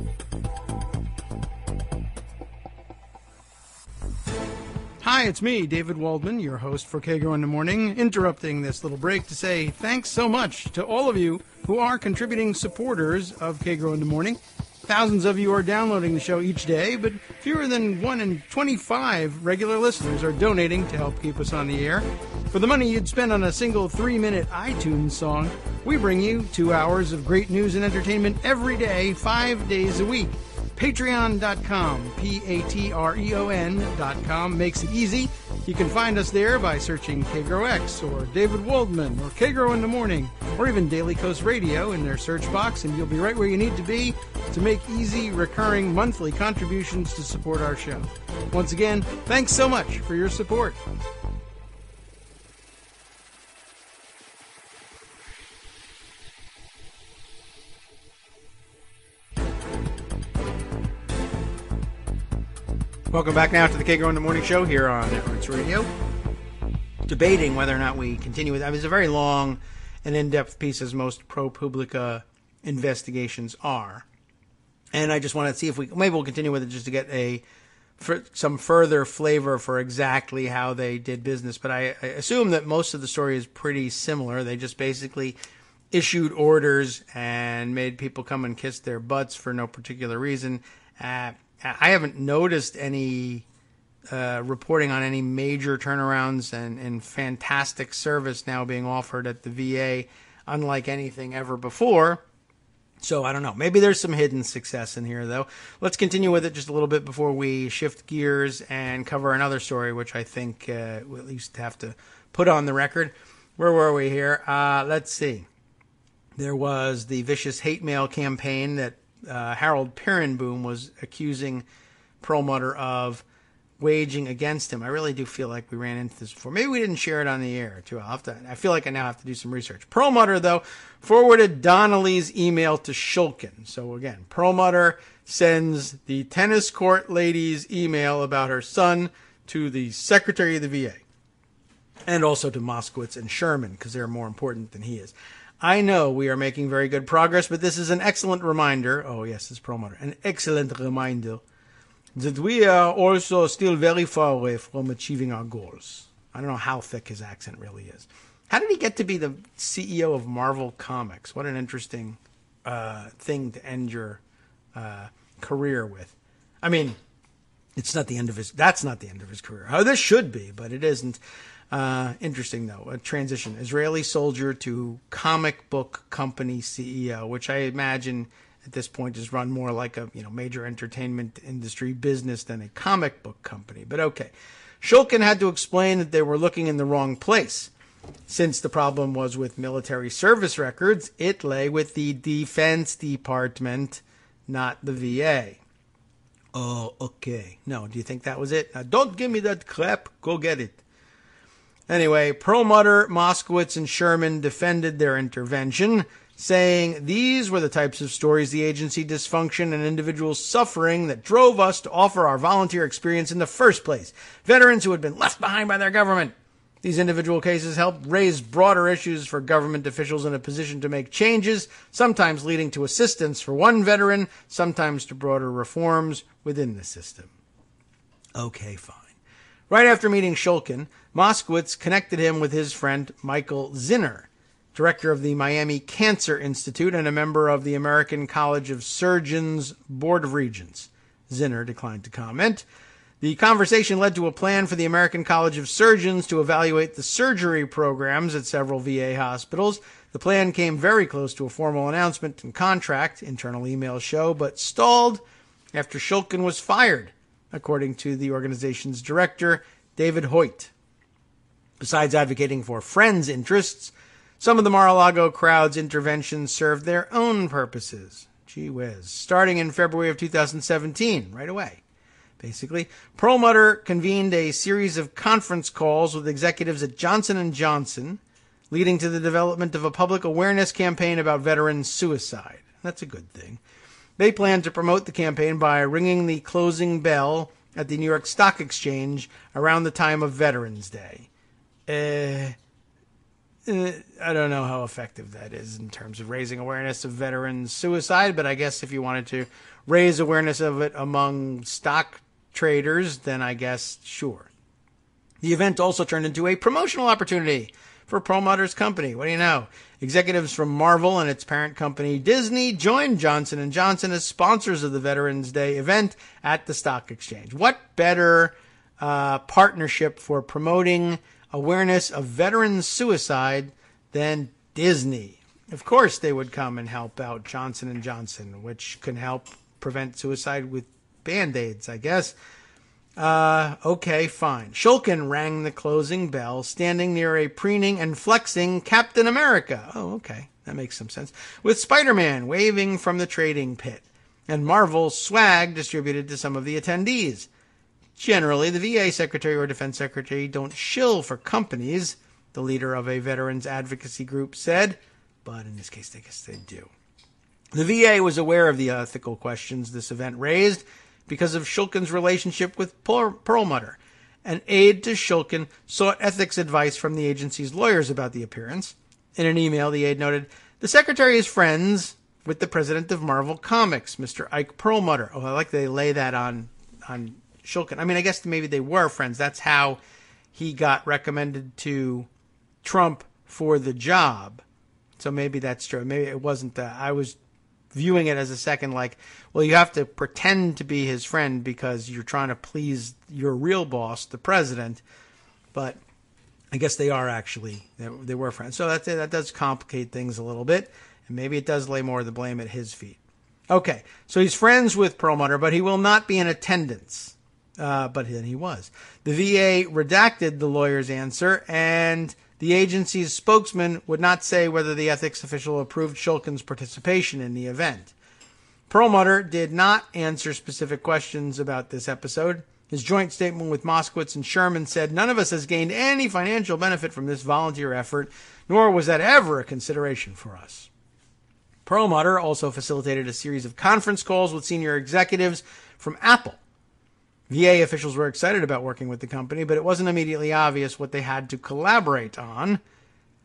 Hi, it's me, David Waldman, your host for Kagro in the Morning, interrupting this little break to say thanks so much to all of you who are contributing supporters of Kagro in the Morning. Thousands of you are downloading the show each day, but fewer than 1 in 25 regular listeners are donating to help keep us on the air. For the money you'd spend on a single 3-minute iTunes song, we bring you 2 hours of great news and entertainment every day, 5 days a week. Patreon.com, Patreon.com makes it easy. You can find us there by searching Kagro X or David Waldman or Kagro in the Morning or even Daily Coast Radio in their search box, and you'll be right where you need to be to make easy, recurring monthly contributions to support our show. Once again, thanks so much for your support. Welcome back now to the Kagro in the Morning Show here on Networks Radio. Debating whether or not we continue with that. It was a very long and in-depth piece, as most ProPublica investigations are. And I just want to see if maybe we'll continue with it just to get some further flavor for exactly how they did business. But I assume that most of the story is pretty similar. They just basically issued orders and made people come and kiss their butts for no particular reason. I haven't noticed any reporting on any major turnarounds and fantastic service now being offered at the VA, unlike anything ever before. So I don't know. Maybe there's some hidden success in here, though. Let's continue with it just a little bit before we shift gears and cover another story, which I think we'll at least have to put on the record. Where were we here? Let's see. There was the vicious hate mail campaign that Harold Peerenboom was accusing Perlmutter of waging against him. I really do feel like we ran into this before. Maybe we didn't share it on the air, too. I feel like I now have to do some research. Perlmutter, though, forwarded Donnelly's email to Shulkin. So, again, Perlmutter sends the tennis court lady's email about her son to the Secretary of the VA. And also to Moskowitz and Sherman, because they're more important than he is. I know we are making very good progress, but this is an excellent reminder. Oh, yes, it's Perlmutter. An excellent reminder that we are also still very far away from achieving our goals. I don't know how thick his accent really is. How did he get to be the CEO of Marvel Comics? What an interesting thing to end your career with. I mean, that's not the end of his career. Oh, this should be, but it isn't. Interesting, though, a transition. Israeli soldier to comic book company CEO, which I imagine at this point is run more like a major entertainment industry business than a comic book company. But okay. Shulkin had to explain that they were looking in the wrong place. Since the problem was with military service records, it lay with the Defense Department, not the VA. Oh, okay. No, do you think that was it? Now, don't give me that crap. Go get it. Anyway, Perlmutter, Moskowitz, and Sherman defended their intervention, saying these were the types of stories, the agency dysfunction, and individual suffering that drove us to offer our volunteer experience in the first place. Veterans who had been left behind by their government. These individual cases helped raise broader issues for government officials in a position to make changes, sometimes leading to assistance for one veteran, sometimes to broader reforms within the system. Okay, fine. Right after meeting Shulkin, Moskowitz connected him with his friend Michael Zinner, director of the Miami Cancer Institute and a member of the American College of Surgeons Board of Regents. Zinner declined to comment. The conversation led to a plan for the American College of Surgeons to evaluate the surgery programs at several VA hospitals. The plan came very close to a formal announcement and contract, internal emails show, but stalled after Shulkin was fired, according to the organization's director, David Hoyt. Besides advocating for Friends' interests, some of the Mar-a-Lago crowd's interventions served their own purposes. Gee whiz. Starting in February of 2017, right away. Basically, Perlmutter convened a series of conference calls with executives at Johnson & Johnson, leading to the development of a public awareness campaign about veterans' suicide. That's a good thing. They plan to promote the campaign by ringing the closing bell at the New York Stock Exchange around the time of Veterans Day. I don't know how effective that is in terms of raising awareness of veterans' suicide, but I guess if you wanted to raise awareness of it among stock traders, then I guess sure. The event also turned into a promotional opportunity for Perlmutter's company. What do you know? Executives from Marvel and its parent company Disney joined Johnson & Johnson as sponsors of the Veterans Day event at the stock exchange. What better partnership for promoting awareness of veterans' suicide than Disney? Of course they would come and help out Johnson & Johnson, which can help prevent suicide with Band-Aids, I guess. Okay, fine. Shulkin rang the closing bell, standing near a preening and flexing Captain America. Oh, okay. That makes some sense. With Spider-Man waving from the trading pit, and Marvel swag distributed to some of the attendees. Generally, the VA Secretary or Defense Secretary don't shill for companies, the leader of a veterans advocacy group said, but in this case, I guess they do. The VA was aware of the ethical questions this event raised because of Shulkin's relationship with Perlmutter. An aide to Shulkin sought ethics advice from the agency's lawyers about the appearance. In an email, the aide noted, "The Secretary is friends with the president of Marvel Comics, Mr. Ike Perlmutter." Oh, I like they lay that on Shulkin. I mean, I guess maybe they were friends. That's how he got recommended to Trump for the job. So maybe that's true. Maybe it wasn't. I was viewing it as a second like, well, you have to pretend to be his friend because you're trying to please your real boss, the president. But I guess they are actually, they were friends. So that does complicate things a little bit. And maybe it does lay more of the blame at his feet. Okay, so he's friends with Perlmutter, but he will not be in attendance. But then he was. The VA redacted the lawyer's answer, and the agency's spokesman would not say whether the ethics official approved Shulkin's participation in the event. Perlmutter did not answer specific questions about this episode. His joint statement with Moskowitz and Sherman said, "None of us has gained any financial benefit from this volunteer effort, nor was that ever a consideration for us." Perlmutter also facilitated a series of conference calls with senior executives from Apple. VA officials were excited about working with the company, but it wasn't immediately obvious what they had to collaborate on.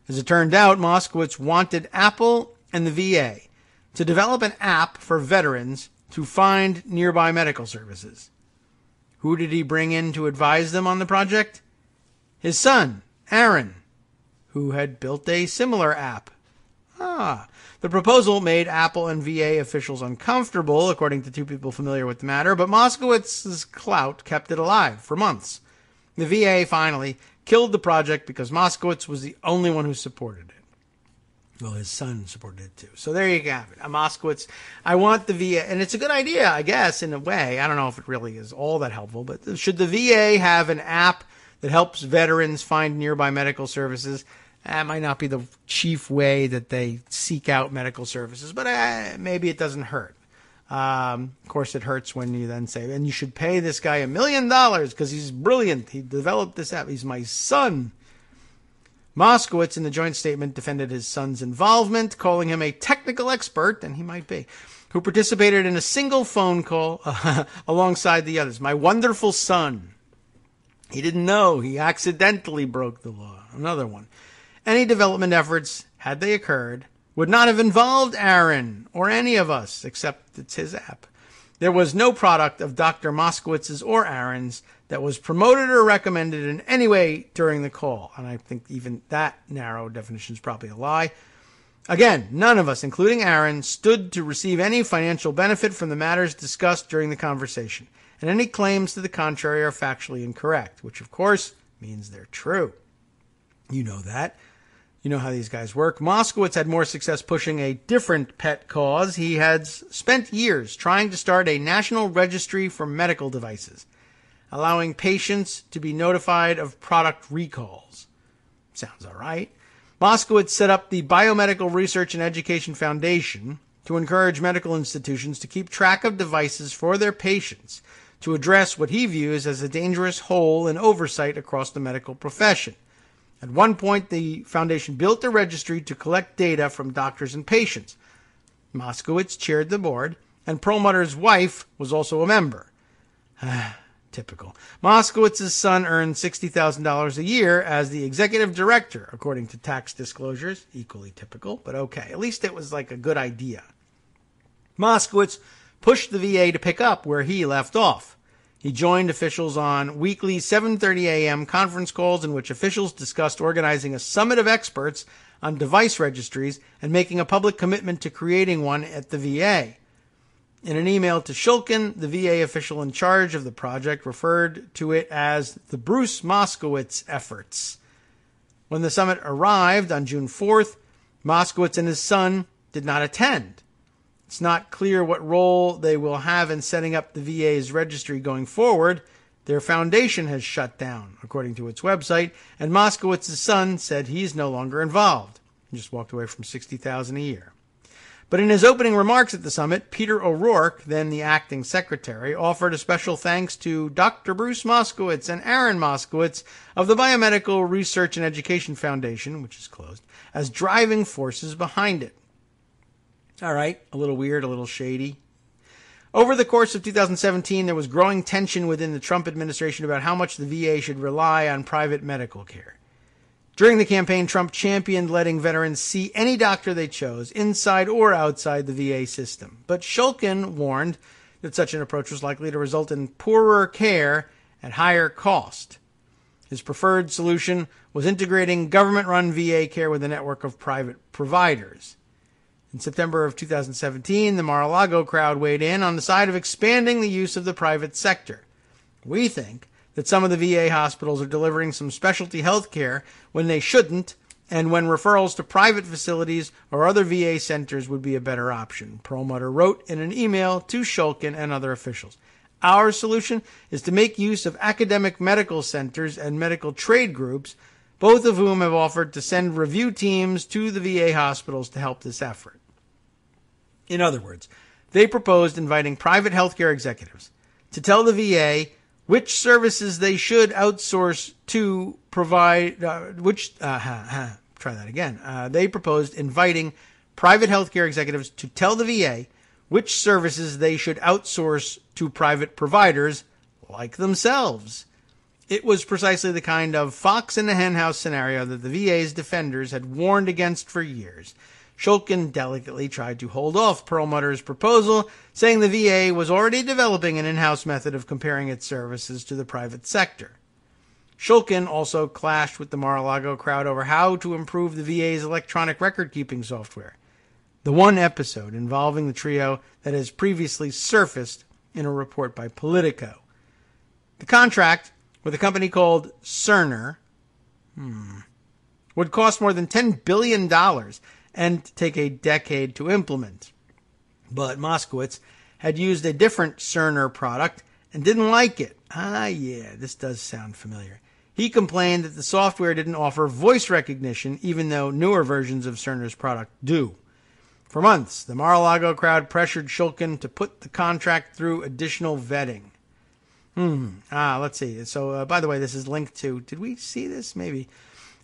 As it turned out, Moskowitz wanted Apple and the VA to develop an app for veterans to find nearby medical services. Who did he bring in to advise them on the project? His son, Aaron, who had built a similar app. The proposal made Apple and VA officials uncomfortable, according to two people familiar with the matter, but Moskowitz's clout kept it alive for months. The VA finally killed the project because Moskowitz was the only one who supported it. Well, his son supported it too. So there you have it. Moskowitz, I want the VA, and it's a good idea, I guess, in a way. I don't know if it really is all that helpful, but should the VA have an app that helps veterans find nearby medical services? That might not be the chief way that they seek out medical services, but maybe it doesn't hurt. Of course, it hurts when you then say, and you should pay this guy $1 million because he's brilliant. He developed this app. He's my son. Moskowitz, in the joint statement, defended his son's involvement, calling him a technical expert, and he might be, who participated in a single phone call alongside the others. My wonderful son. He didn't know. He accidentally broke the law. Another one. Any development efforts, had they occurred, would not have involved Aaron or any of us, except it's his app. There was no product of Dr. Moskowitz's or Aaron's that was promoted or recommended in any way during the call. And I think even that narrow definition is probably a lie. Again, none of us, including Aaron, stood to receive any financial benefit from the matters discussed during the conversation. And any claims to the contrary are factually incorrect, which of course means they're true. You know that. You know how these guys work. Moskowitz had more success pushing a different pet cause. He had spent years trying to start a national registry for medical devices, allowing patients to be notified of product recalls. Sounds all right. Moskowitz set up the Biomedical Research and Education Foundation to encourage medical institutions to keep track of devices for their patients to address what he views as a dangerous hole in oversight across the medical profession. At one point, the foundation built a registry to collect data from doctors and patients. Moskowitz chaired the board, and Perlmutter's wife was also a member. Typical. Moskowitz's son earned $60,000 a year as the executive director, according to tax disclosures. Equally typical, but okay. At least it was like a good idea. Moskowitz pushed the VA to pick up where he left off. He joined officials on weekly 7:30 a.m. conference calls in which officials discussed organizing a summit of experts on device registries and making a public commitment to creating one at the VA. In an email to Shulkin, the VA official in charge of the project referred to it as the Bruce Moskowitz efforts. When the summit arrived on June 4th, Moskowitz and his son did not attend. It's not clear what role they will have in setting up the VA's registry going forward. Their foundation has shut down, according to its website, and Moskowitz's son said he's no longer involved. He just walked away from $60,000 a year. But in his opening remarks at the summit, Peter O'Rourke, then the acting secretary, offered a special thanks to Dr. Bruce Moskowitz and Aaron Moskowitz of the Biomedical Research and Education Foundation, which is closed, as driving forces behind it. All right, a little weird, a little shady. Over the course of 2017, there was growing tension within the Trump administration about how much the VA should rely on private medical care. During the campaign, Trump championed letting veterans see any doctor they chose, inside or outside the VA system. But Shulkin warned that such an approach was likely to result in poorer care at higher cost. His preferred solution was integrating government-run VA care with a network of private providers. In September of 2017, the Mar-a-Lago crowd weighed in on the side of expanding the use of the private sector. We think that some of the VA hospitals are delivering some specialty health care when they shouldn't, and when referrals to private facilities or other VA centers would be a better option, Perlmutter wrote in an email to Shulkin and other officials. Our solution is to make use of academic medical centers and medical trade groups, both of whom have offered to send review teams to the VA hospitals to help this effort. In other words, they proposed inviting private healthcare executives to tell the VA which services they should outsource to provide, They proposed inviting private healthcare executives to tell the VA which services they should outsource to private providers like themselves. It was precisely the kind of fox in the henhouse scenario that the VA's defenders had warned against for years. Shulkin delicately tried to hold off Perlmutter's proposal, saying the VA was already developing an in-house method of comparing its services to the private sector. Shulkin also clashed with the Mar-a-Lago crowd over how to improve the VA's electronic record-keeping software, the one episode involving the trio that has previously surfaced in a report by Politico. The contract with a company called Cerner would cost more than $10 billion and take a decade to implement. But Moskowitz had used a different Cerner product and didn't like it. This does sound familiar. He complained that the software didn't offer voice recognition, even though newer versions of Cerner's product do. For months, the Mar-a-Lago crowd pressured Shulkin to put the contract through additional vetting. Let's see. So, by the way, this is linked to, did we see this? Maybe.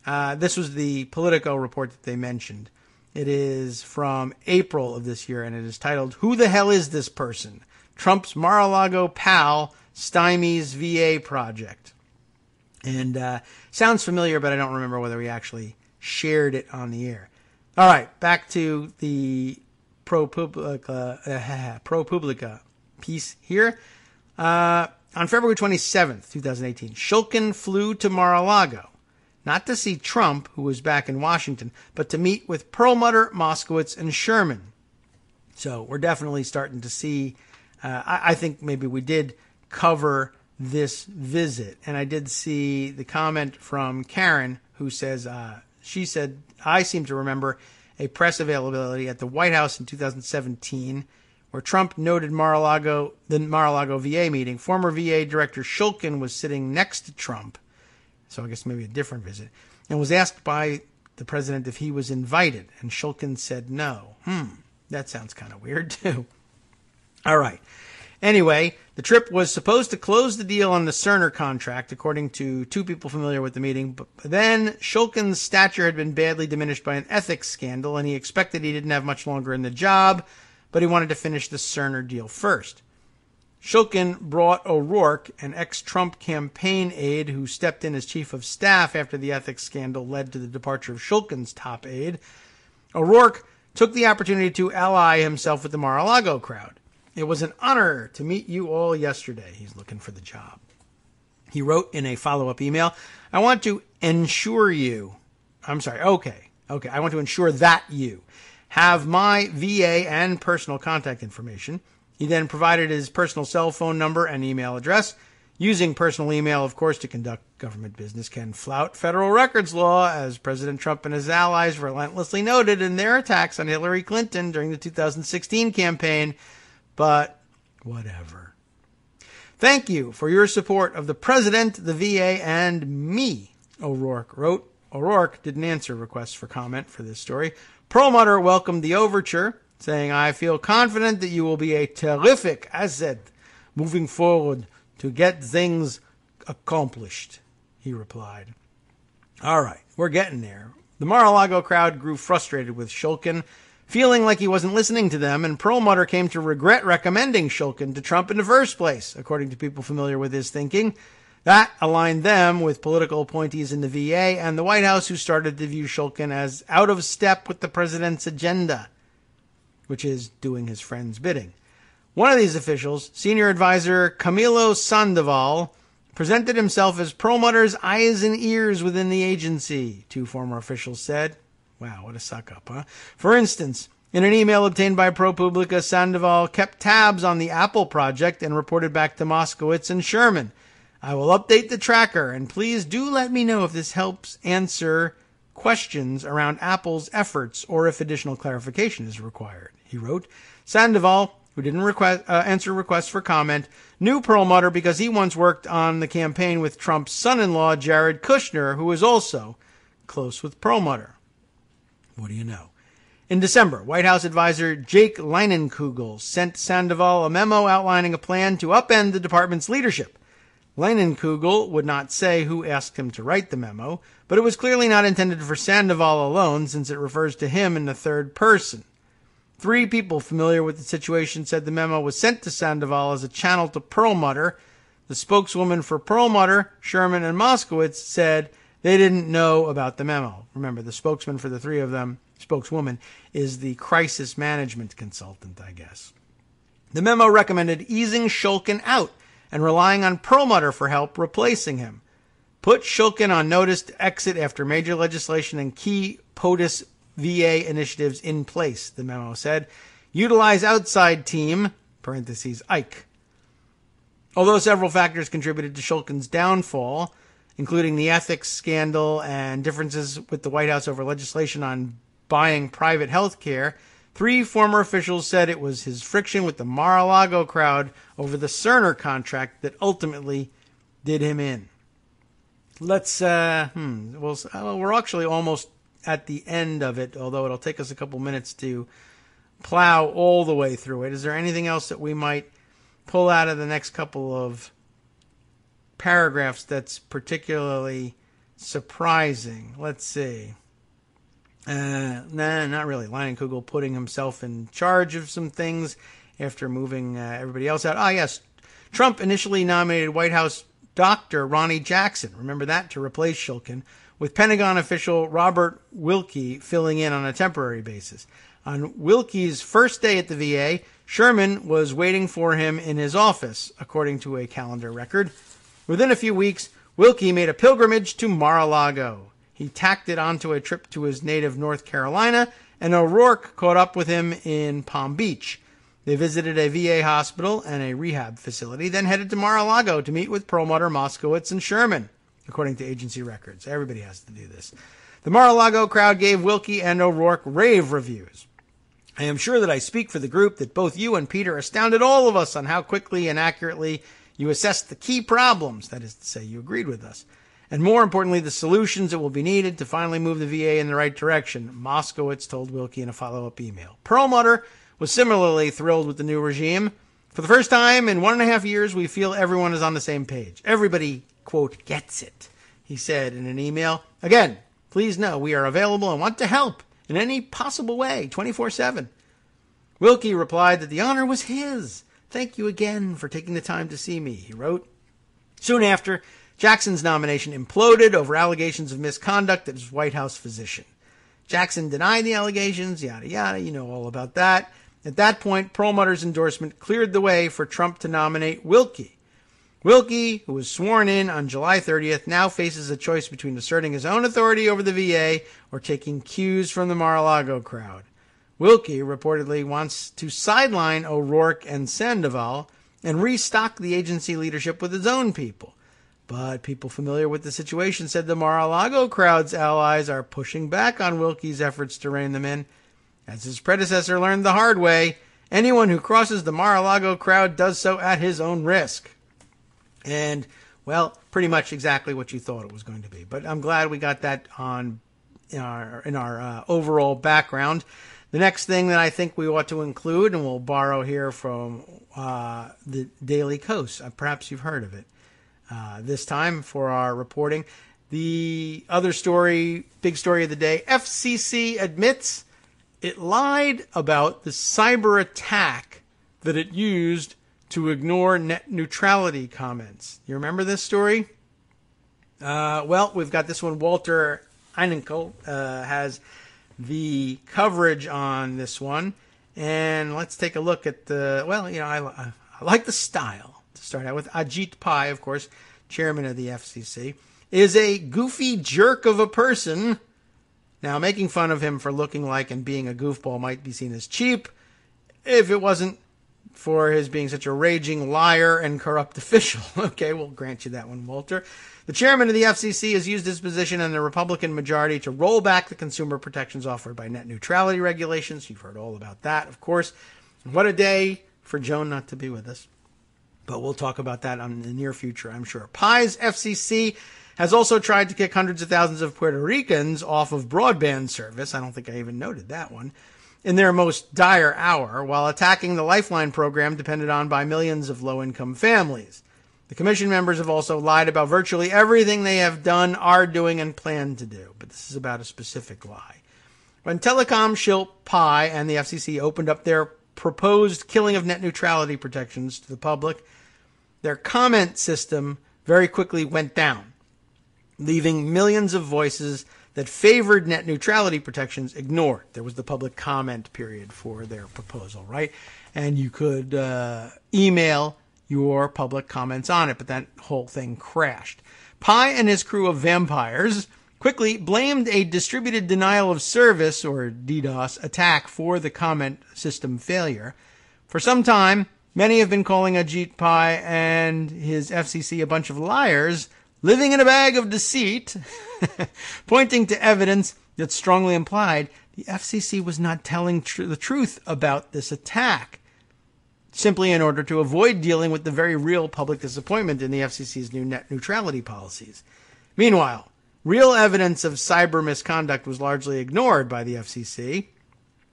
This was the Politico report that they mentioned. It is from April of this year, and it is titled, "Who the Hell is This Person? Trump's Mar-a-Lago pal stymies VA project." And sounds familiar, but I don't remember whether we actually shared it on the air. All right, back to the ProPublica piece here. On February 27th, 2018, Shulkin flew to Mar-a-Lago, not to see Trump, who was back in Washington, but to meet with Perlmutter, Moskowitz, and Sherman. So we're definitely starting to see, I think maybe we did cover this visit. And I did see the comment from Karen, who says She said, I seem to remember a press availability at the White House in 2017 where Trump noted the Mar-a-Lago VA meeting. Former VA Director Shulkin was sitting next to Trump, so I guess maybe a different visit, and was asked by the president if he was invited, and Shulkin said no. That sounds kind of weird, too. All right. Anyway, the trip was supposed to close the deal on the Cerner contract, according to two people familiar with the meeting. But then Shulkin's stature had been badly diminished by an ethics scandal, and he expected he didn't have much longer in the job, but he wanted to finish the Cerner deal first. Shulkin brought O'Rourke, an ex-Trump campaign aide who stepped in as chief of staff after the ethics scandal led to the departure of Shulkin's top aide. O'Rourke took the opportunity to ally himself with the Mar-a-Lago crowd. It was an honor to meet you all yesterday. He's looking for the job. He wrote in a follow-up email, I want to ensure that you have my VA and personal contact information. He then provided his personal cell phone number and email address. Using personal email, of course, to conduct government business can flout federal records law, as President Trump and his allies relentlessly noted in their attacks on Hillary Clinton during the 2016 campaign. But whatever. Thank you for your support of the president, the VA, and me, O'Rourke wrote. O'Rourke didn't answer requests for comment for this story. Perlmutter welcomed the overture, saying, I feel confident that you will be a terrific asset moving forward to get things accomplished, he replied. All right, we're getting there. The Mar-a-Lago crowd grew frustrated with Shulkin, feeling like he wasn't listening to them, and Perlmutter came to regret recommending Shulkin to Trump in the first place, according to people familiar with his thinking. That aligned them with political appointees in the VA and the White House who started to view Shulkin as out of step with the president's agenda, which is doing his friend's bidding. One of these officials, senior advisor Camilo Sandoval, presented himself as Perlmutter's eyes and ears within the agency, two former officials said. Wow, what a suck-up, huh? For instance, in an email obtained by ProPublica, Sandoval kept tabs on the Apple project and reported back to Moskowitz and Sherman. I will update the tracker, and please do let me know if this helps answer questions around Apple's efforts or if additional clarification is required, he wrote. Sandoval, who didn't answer requests for comment, knew Perlmutter because he once worked on the campaign with Trump's son-in-law, Jared Kushner, who is also close with Perlmutter. What do you know? In December, White House advisor Jake Leinenkugel sent Sandoval a memo outlining a plan to upend the department's leadership. Leinenkugel would not say who asked him to write the memo, but it was clearly not intended for Sandoval alone, since it refers to him in the third person. 3 people familiar with the situation said the memo was sent to Sandoval as a channel to Perlmutter. The spokeswoman for Perlmutter, Sherman, and Moskowitz said they didn't know about the memo. Remember, the spokesman for the 3 of them, spokeswoman, is the crisis management consultant, I guess. The memo recommended easing Shulkin out and relying on Perlmutter for help replacing him. Put Shulkin on notice to exit after major legislation and key POTUS VA initiatives in place, the memo said. Utilize outside team, parentheses, Ike. Although several factors contributed to Shulkin's downfall, including the ethics scandal and differences with the White House over legislation on buying private health care, 3 former officials said it was his friction with the Mar-a-Lago crowd over the Cerner contract that ultimately did him in. Let's, we're actually almost at the end of it, although it'll take us a couple minutes to plow all the way through it. Is there anything else that we might pull out of the next couple of paragraphs that's particularly surprising? Let's see. Not really. Leinenkugel putting himself in charge of some things after moving everybody else out. Yes. Trump initially nominated White House Dr. Ronnie Jackson, remember that, to replace Shulkin, with Pentagon official Robert Wilkie filling in on a temporary basis. On Wilkie's first day at the VA, Sherman was waiting for him in his office, according to a calendar record. Within a few weeks, Wilkie made a pilgrimage to Mar-a-Lago. He tacked it onto a trip to his native North Carolina, and O'Rourke caught up with him in Palm Beach. They visited a VA hospital and a rehab facility, then headed to Mar-a-Lago to meet with Perlmutter, Moskowitz, and Sherman. according to agency records. Everybody has to do this. The Mar-a-Lago crowd gave Wilkie and O'Rourke rave reviews. I am sure that I speak for the group that both you and Peter astounded all of us on how quickly and accurately you assessed the key problems, that is to say, you agreed with us, and more importantly, the solutions that will be needed to finally move the VA in the right direction, Moskowitz told Wilkie in a follow-up email. Perlmutter was similarly thrilled with the new regime. For the first time in 1.5 years, we feel everyone is on the same page. Everybody, quote, gets it, he said in an email. Again, please know we are available and want to help in any possible way, 24/7. Wilkie replied that the honor was his. Thank you again for taking the time to see me, he wrote. Soon after, Jackson's nomination imploded over allegations of misconduct at his White House physician. Jackson denied the allegations, yada yada, you know all about that. At that point, Perlmutter's endorsement cleared the way for Trump to nominate Wilkie. Wilkie, who was sworn in on July 30th, now faces a choice between asserting his own authority over the VA or taking cues from the Mar-a-Lago crowd. Wilkie reportedly wants to sideline O'Rourke and Sandoval and restock the agency leadership with his own people. But people familiar with the situation said the Mar-a-Lago crowd's allies are pushing back on Wilkie's efforts to rein them in. As his predecessor learned the hard way, anyone who crosses the Mar-a-Lago crowd does so at his own risk. And, well, pretty much exactly what you thought it was going to be. But I'm glad we got that on in our overall background. The next thing that I think we ought to include, and we'll borrow here from the Daily Kos, perhaps you've heard of it, this time for our reporting. The other story, big story of the day, FCC admits it lied about the cyber attack that it used to ignore net neutrality comments. You remember this story? Well, we've got this one. Walter Einenkel has the coverage on this one. And let's take a look at the, well, you know, I like the style. To start out with, Ajit Pai, of course, chairman of the FCC, is a goofy jerk of a person. Now, making fun of him for looking like and being a goofball might be seen as cheap if it wasn't for his being such a raging liar and corrupt official. Okay, we'll grant you that one, Walter. The chairman of the FCC has used his position in the Republican majority to roll back the consumer protections offered by net neutrality regulations. You've heard all about that, of course. What a day for Joan not to be with us. But we'll talk about that in the near future, I'm sure. Pai's FCC has also tried to kick hundreds of thousands of Puerto Ricans off of broadband service. I don't think I even noted that one. In their most dire hour, while attacking the Lifeline program depended on by millions of low-income families. The commission members have also lied about virtually everything they have done, are doing, and plan to do. But this is about a specific lie. When telecom shill Pai and the FCC opened up their proposed killing of net neutrality protections to the public, their comment system very quickly went down, leaving millions of voices that favored net neutrality protections ignored. There was the public comment period for their proposal, right? And you could email your public comments on it, but that whole thing crashed. Pai and his crew of vampires quickly blamed a distributed denial of service, or DDoS, attack for the comment system failure. For some time, many have been calling Ajit Pai and his FCC a bunch of liars, living in a bag of deceit, pointing to evidence that strongly implied the FCC was not telling the truth about this attack, simply in order to avoid dealing with the very real public disappointment in the FCC's new net neutrality policies. Meanwhile, real evidence of cyber misconduct was largely ignored by the FCC.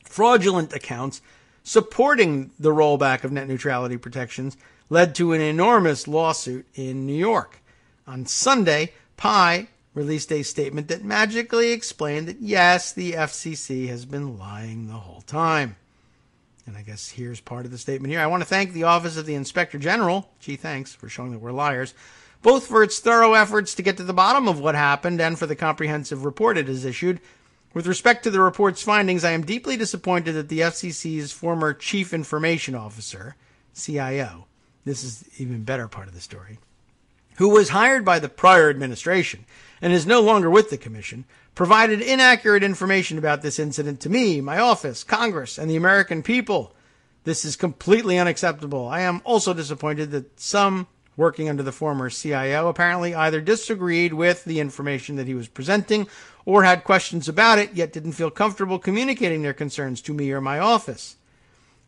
Fraudulent accounts supporting the rollback of net neutrality protections led to an enormous lawsuit in New York. On Sunday, Pai released a statement that magically explained that, yes, the FCC has been lying the whole time. And I guess here's part of the statement here. I want to thank the Office of the Inspector General, gee thanks, for showing that we're liars, both for its thorough efforts to get to the bottom of what happened and for the comprehensive report it has issued. With respect to the report's findings, I am deeply disappointed that the FCC's former Chief Information Officer, CIO, this is the even better part of the story, who was hired by the prior administration and is no longer with the commission, provided inaccurate information about this incident to me, my office, Congress, and the American people. This is completely unacceptable. I am also disappointed that some working under the former CIO apparently either disagreed with the information that he was presenting or had questions about it, yet didn't feel comfortable communicating their concerns to me or my office.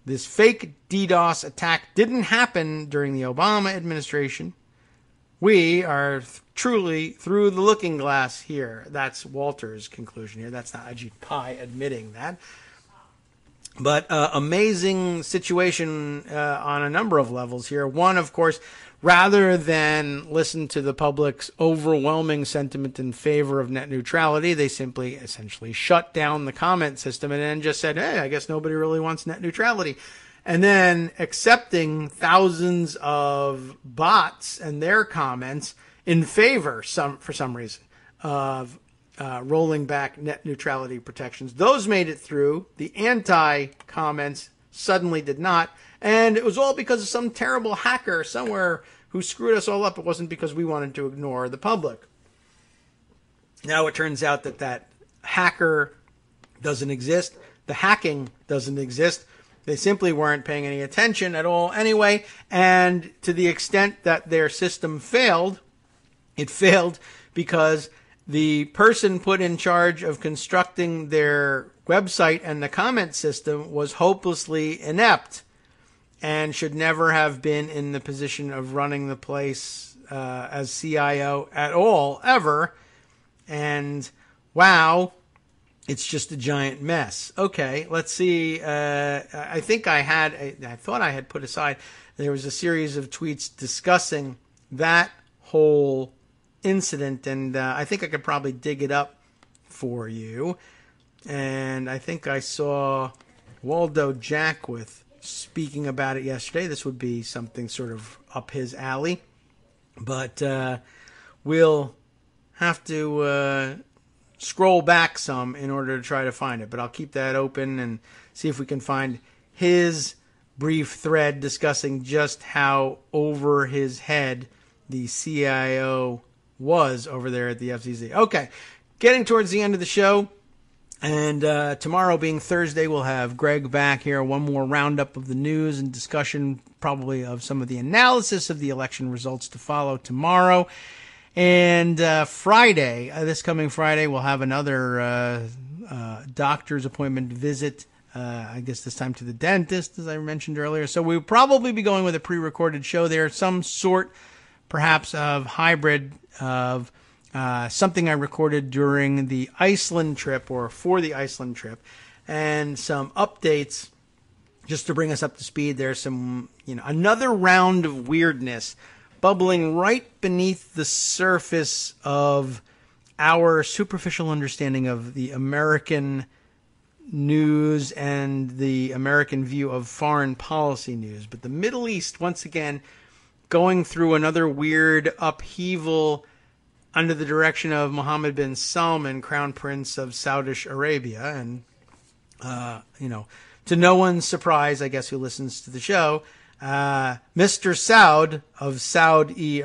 This fake DDoS attack didn't happen during the Obama administration. We are truly through the looking glass here. That's Walter's conclusion here. That's not Ajit Pai admitting that. But amazing situation on a number of levels here. One, of course, rather than listen to the public's overwhelming sentiment in favor of net neutrality, they simply essentially shut down the comment system and then just said, hey, I guess nobody really wants net neutrality. And then accepting thousands of bots and their comments in favor, for some reason, of rolling back net neutrality protections. Those made it through. The anti-comments suddenly did not. And it was all because of some terrible hacker somewhere who screwed us all up. It wasn't because we wanted to ignore the public. Now it turns out that that hacker doesn't exist. The hacking doesn't exist. They simply weren't paying any attention at all anyway. And to the extent that their system failed, it failed because the person put in charge of constructing their website and the comment system was hopelessly inept and should never have been in the position of running the place as CIO at all, ever. And wow, it's just a giant mess. Okay, let's see. I thought I had put aside, there was a series of tweets discussing that whole incident, and I think I could probably dig it up for you. And I think I saw Waldo Jackwith speaking about it yesterday. This would be something sort of up his alley, but we'll have to scroll back some in order to try to find it. But I'll keep that open and see if we can find his brief thread discussing just how over his head the CIO was over there at the FCC. Okay, getting towards the end of the show, and tomorrow being Thursday, we'll have Greg back here. One more roundup of the news and discussion, probably of some of the analysis of the election results to follow tomorrow. And Friday, this coming Friday, we'll have another doctor's appointment visit, I guess this time to the dentist, as I mentioned earlier. So we'll probably be going with a pre-recorded show there, some sort perhaps of hybrid of something I recorded during the Iceland trip or for the Iceland trip, and some updates just to bring us up to speed. There's some, another round of weirdness bubbling right beneath the surface of our superficial understanding of the American news and the American view of foreign policy news. But the Middle East, once again, going through another weird upheaval under the direction of Mohammed bin Salman, Crown Prince of Saudi Arabia. And, to no one's surprise, I guess, who listens to the show, Mr. Saud of Saudi-ish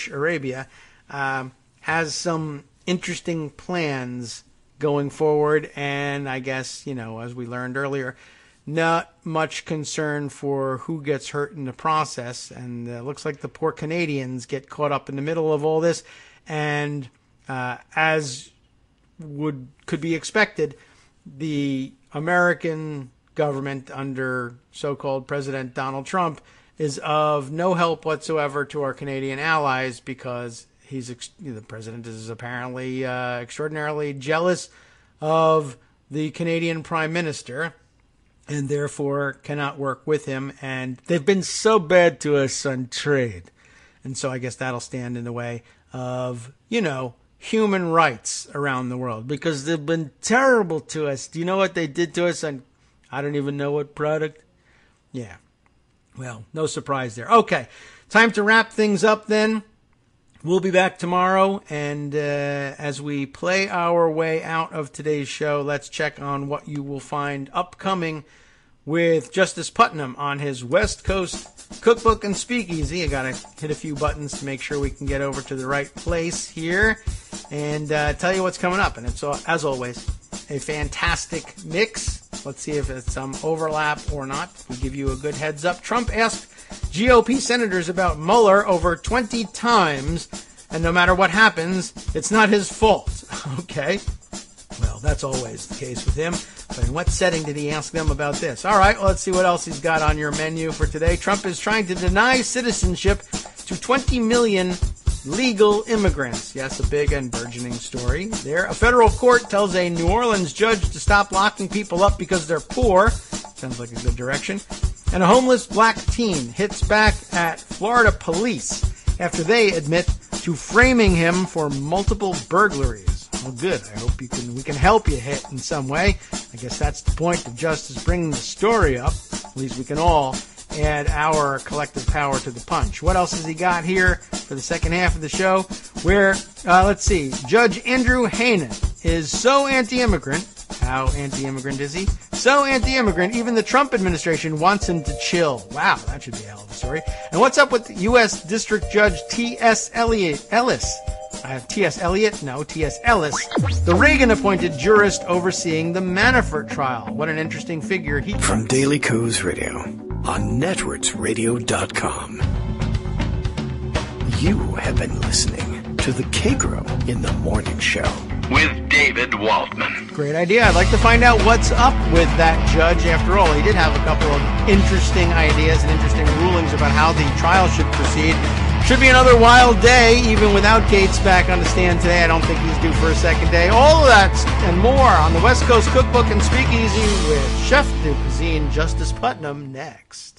Arabia, has some interesting plans going forward. And I guess, as we learned earlier, not much concern for who gets hurt in the process. And it looks like the poor Canadians get caught up in the middle of all this. And as could be expected, the American government under so-called President Donald Trump is of no help whatsoever to our Canadian allies, because the president is apparently extraordinarily jealous of the Canadian Prime Minister, and therefore cannot work with him. And they've been so bad to us on trade. And so I guess that'll stand in the way of, human rights around the world, because they've been terrible to us. Do you know what they did to us on, I don't even know what product? Yeah. Well, no surprise there. Okay. Time to wrap things up then. We'll be back tomorrow, and as we play our way out of today's show, let's check on what you will find upcoming with Justice Putnam on his West Coast Cookbook and Speakeasy. I got to hit a few buttons to make sure we can get over to the right place here and tell you what's coming up. And it's, as always, a fantastic mix. Let's see if it's some overlap or not. We give you a good heads up. Trump asked GOP senators about Mueller over 20 times, and no matter what happens, it's not his fault. Okay? Well, that's always the case with him. But in what setting did he ask them about this? All right, well, let's see what else he's got on your menu for today. Trump is trying to deny citizenship to 20 million legal immigrants. Yes, a big and burgeoning story there. A federal court tells a New Orleans judge to stop locking people up because they're poor. Sounds like a good direction. And a homeless black teen hits back at Florida police after they admit to framing him for multiple burglaries. Well, good. I hope we can help you hit in some way. I guess that's the point of justice, bringing the story up. At least we can all add our collective power to the punch. What else has he got here for the second half of the show? Where, let's see, Judge Andrew Hanen is so anti-immigrant. How anti-immigrant is he? So anti-immigrant, even the Trump administration wants him to chill. Wow, that should be a hell of a story. And what's up with U.S. District Judge T.S. Ellis? I have T.S. Eliot? No, T.S. Ellis, the Reagan-appointed jurist overseeing the Manafort trial. What an interesting figure he From Daily Kos Radio on networksradio.com. You have been listening to the Kagro in the Morning Show with David Waldman. Great idea. I'd like to find out what's up with that judge. After all, he did have a couple of interesting ideas and interesting rulings about how the trial should proceed. Should be another wild day, even without Gates back on the stand today. I don't think he's due for a second day. All of that and more on the West Coast Cookbook and Speakeasy with Chef de Cuisine Justice Putnam next.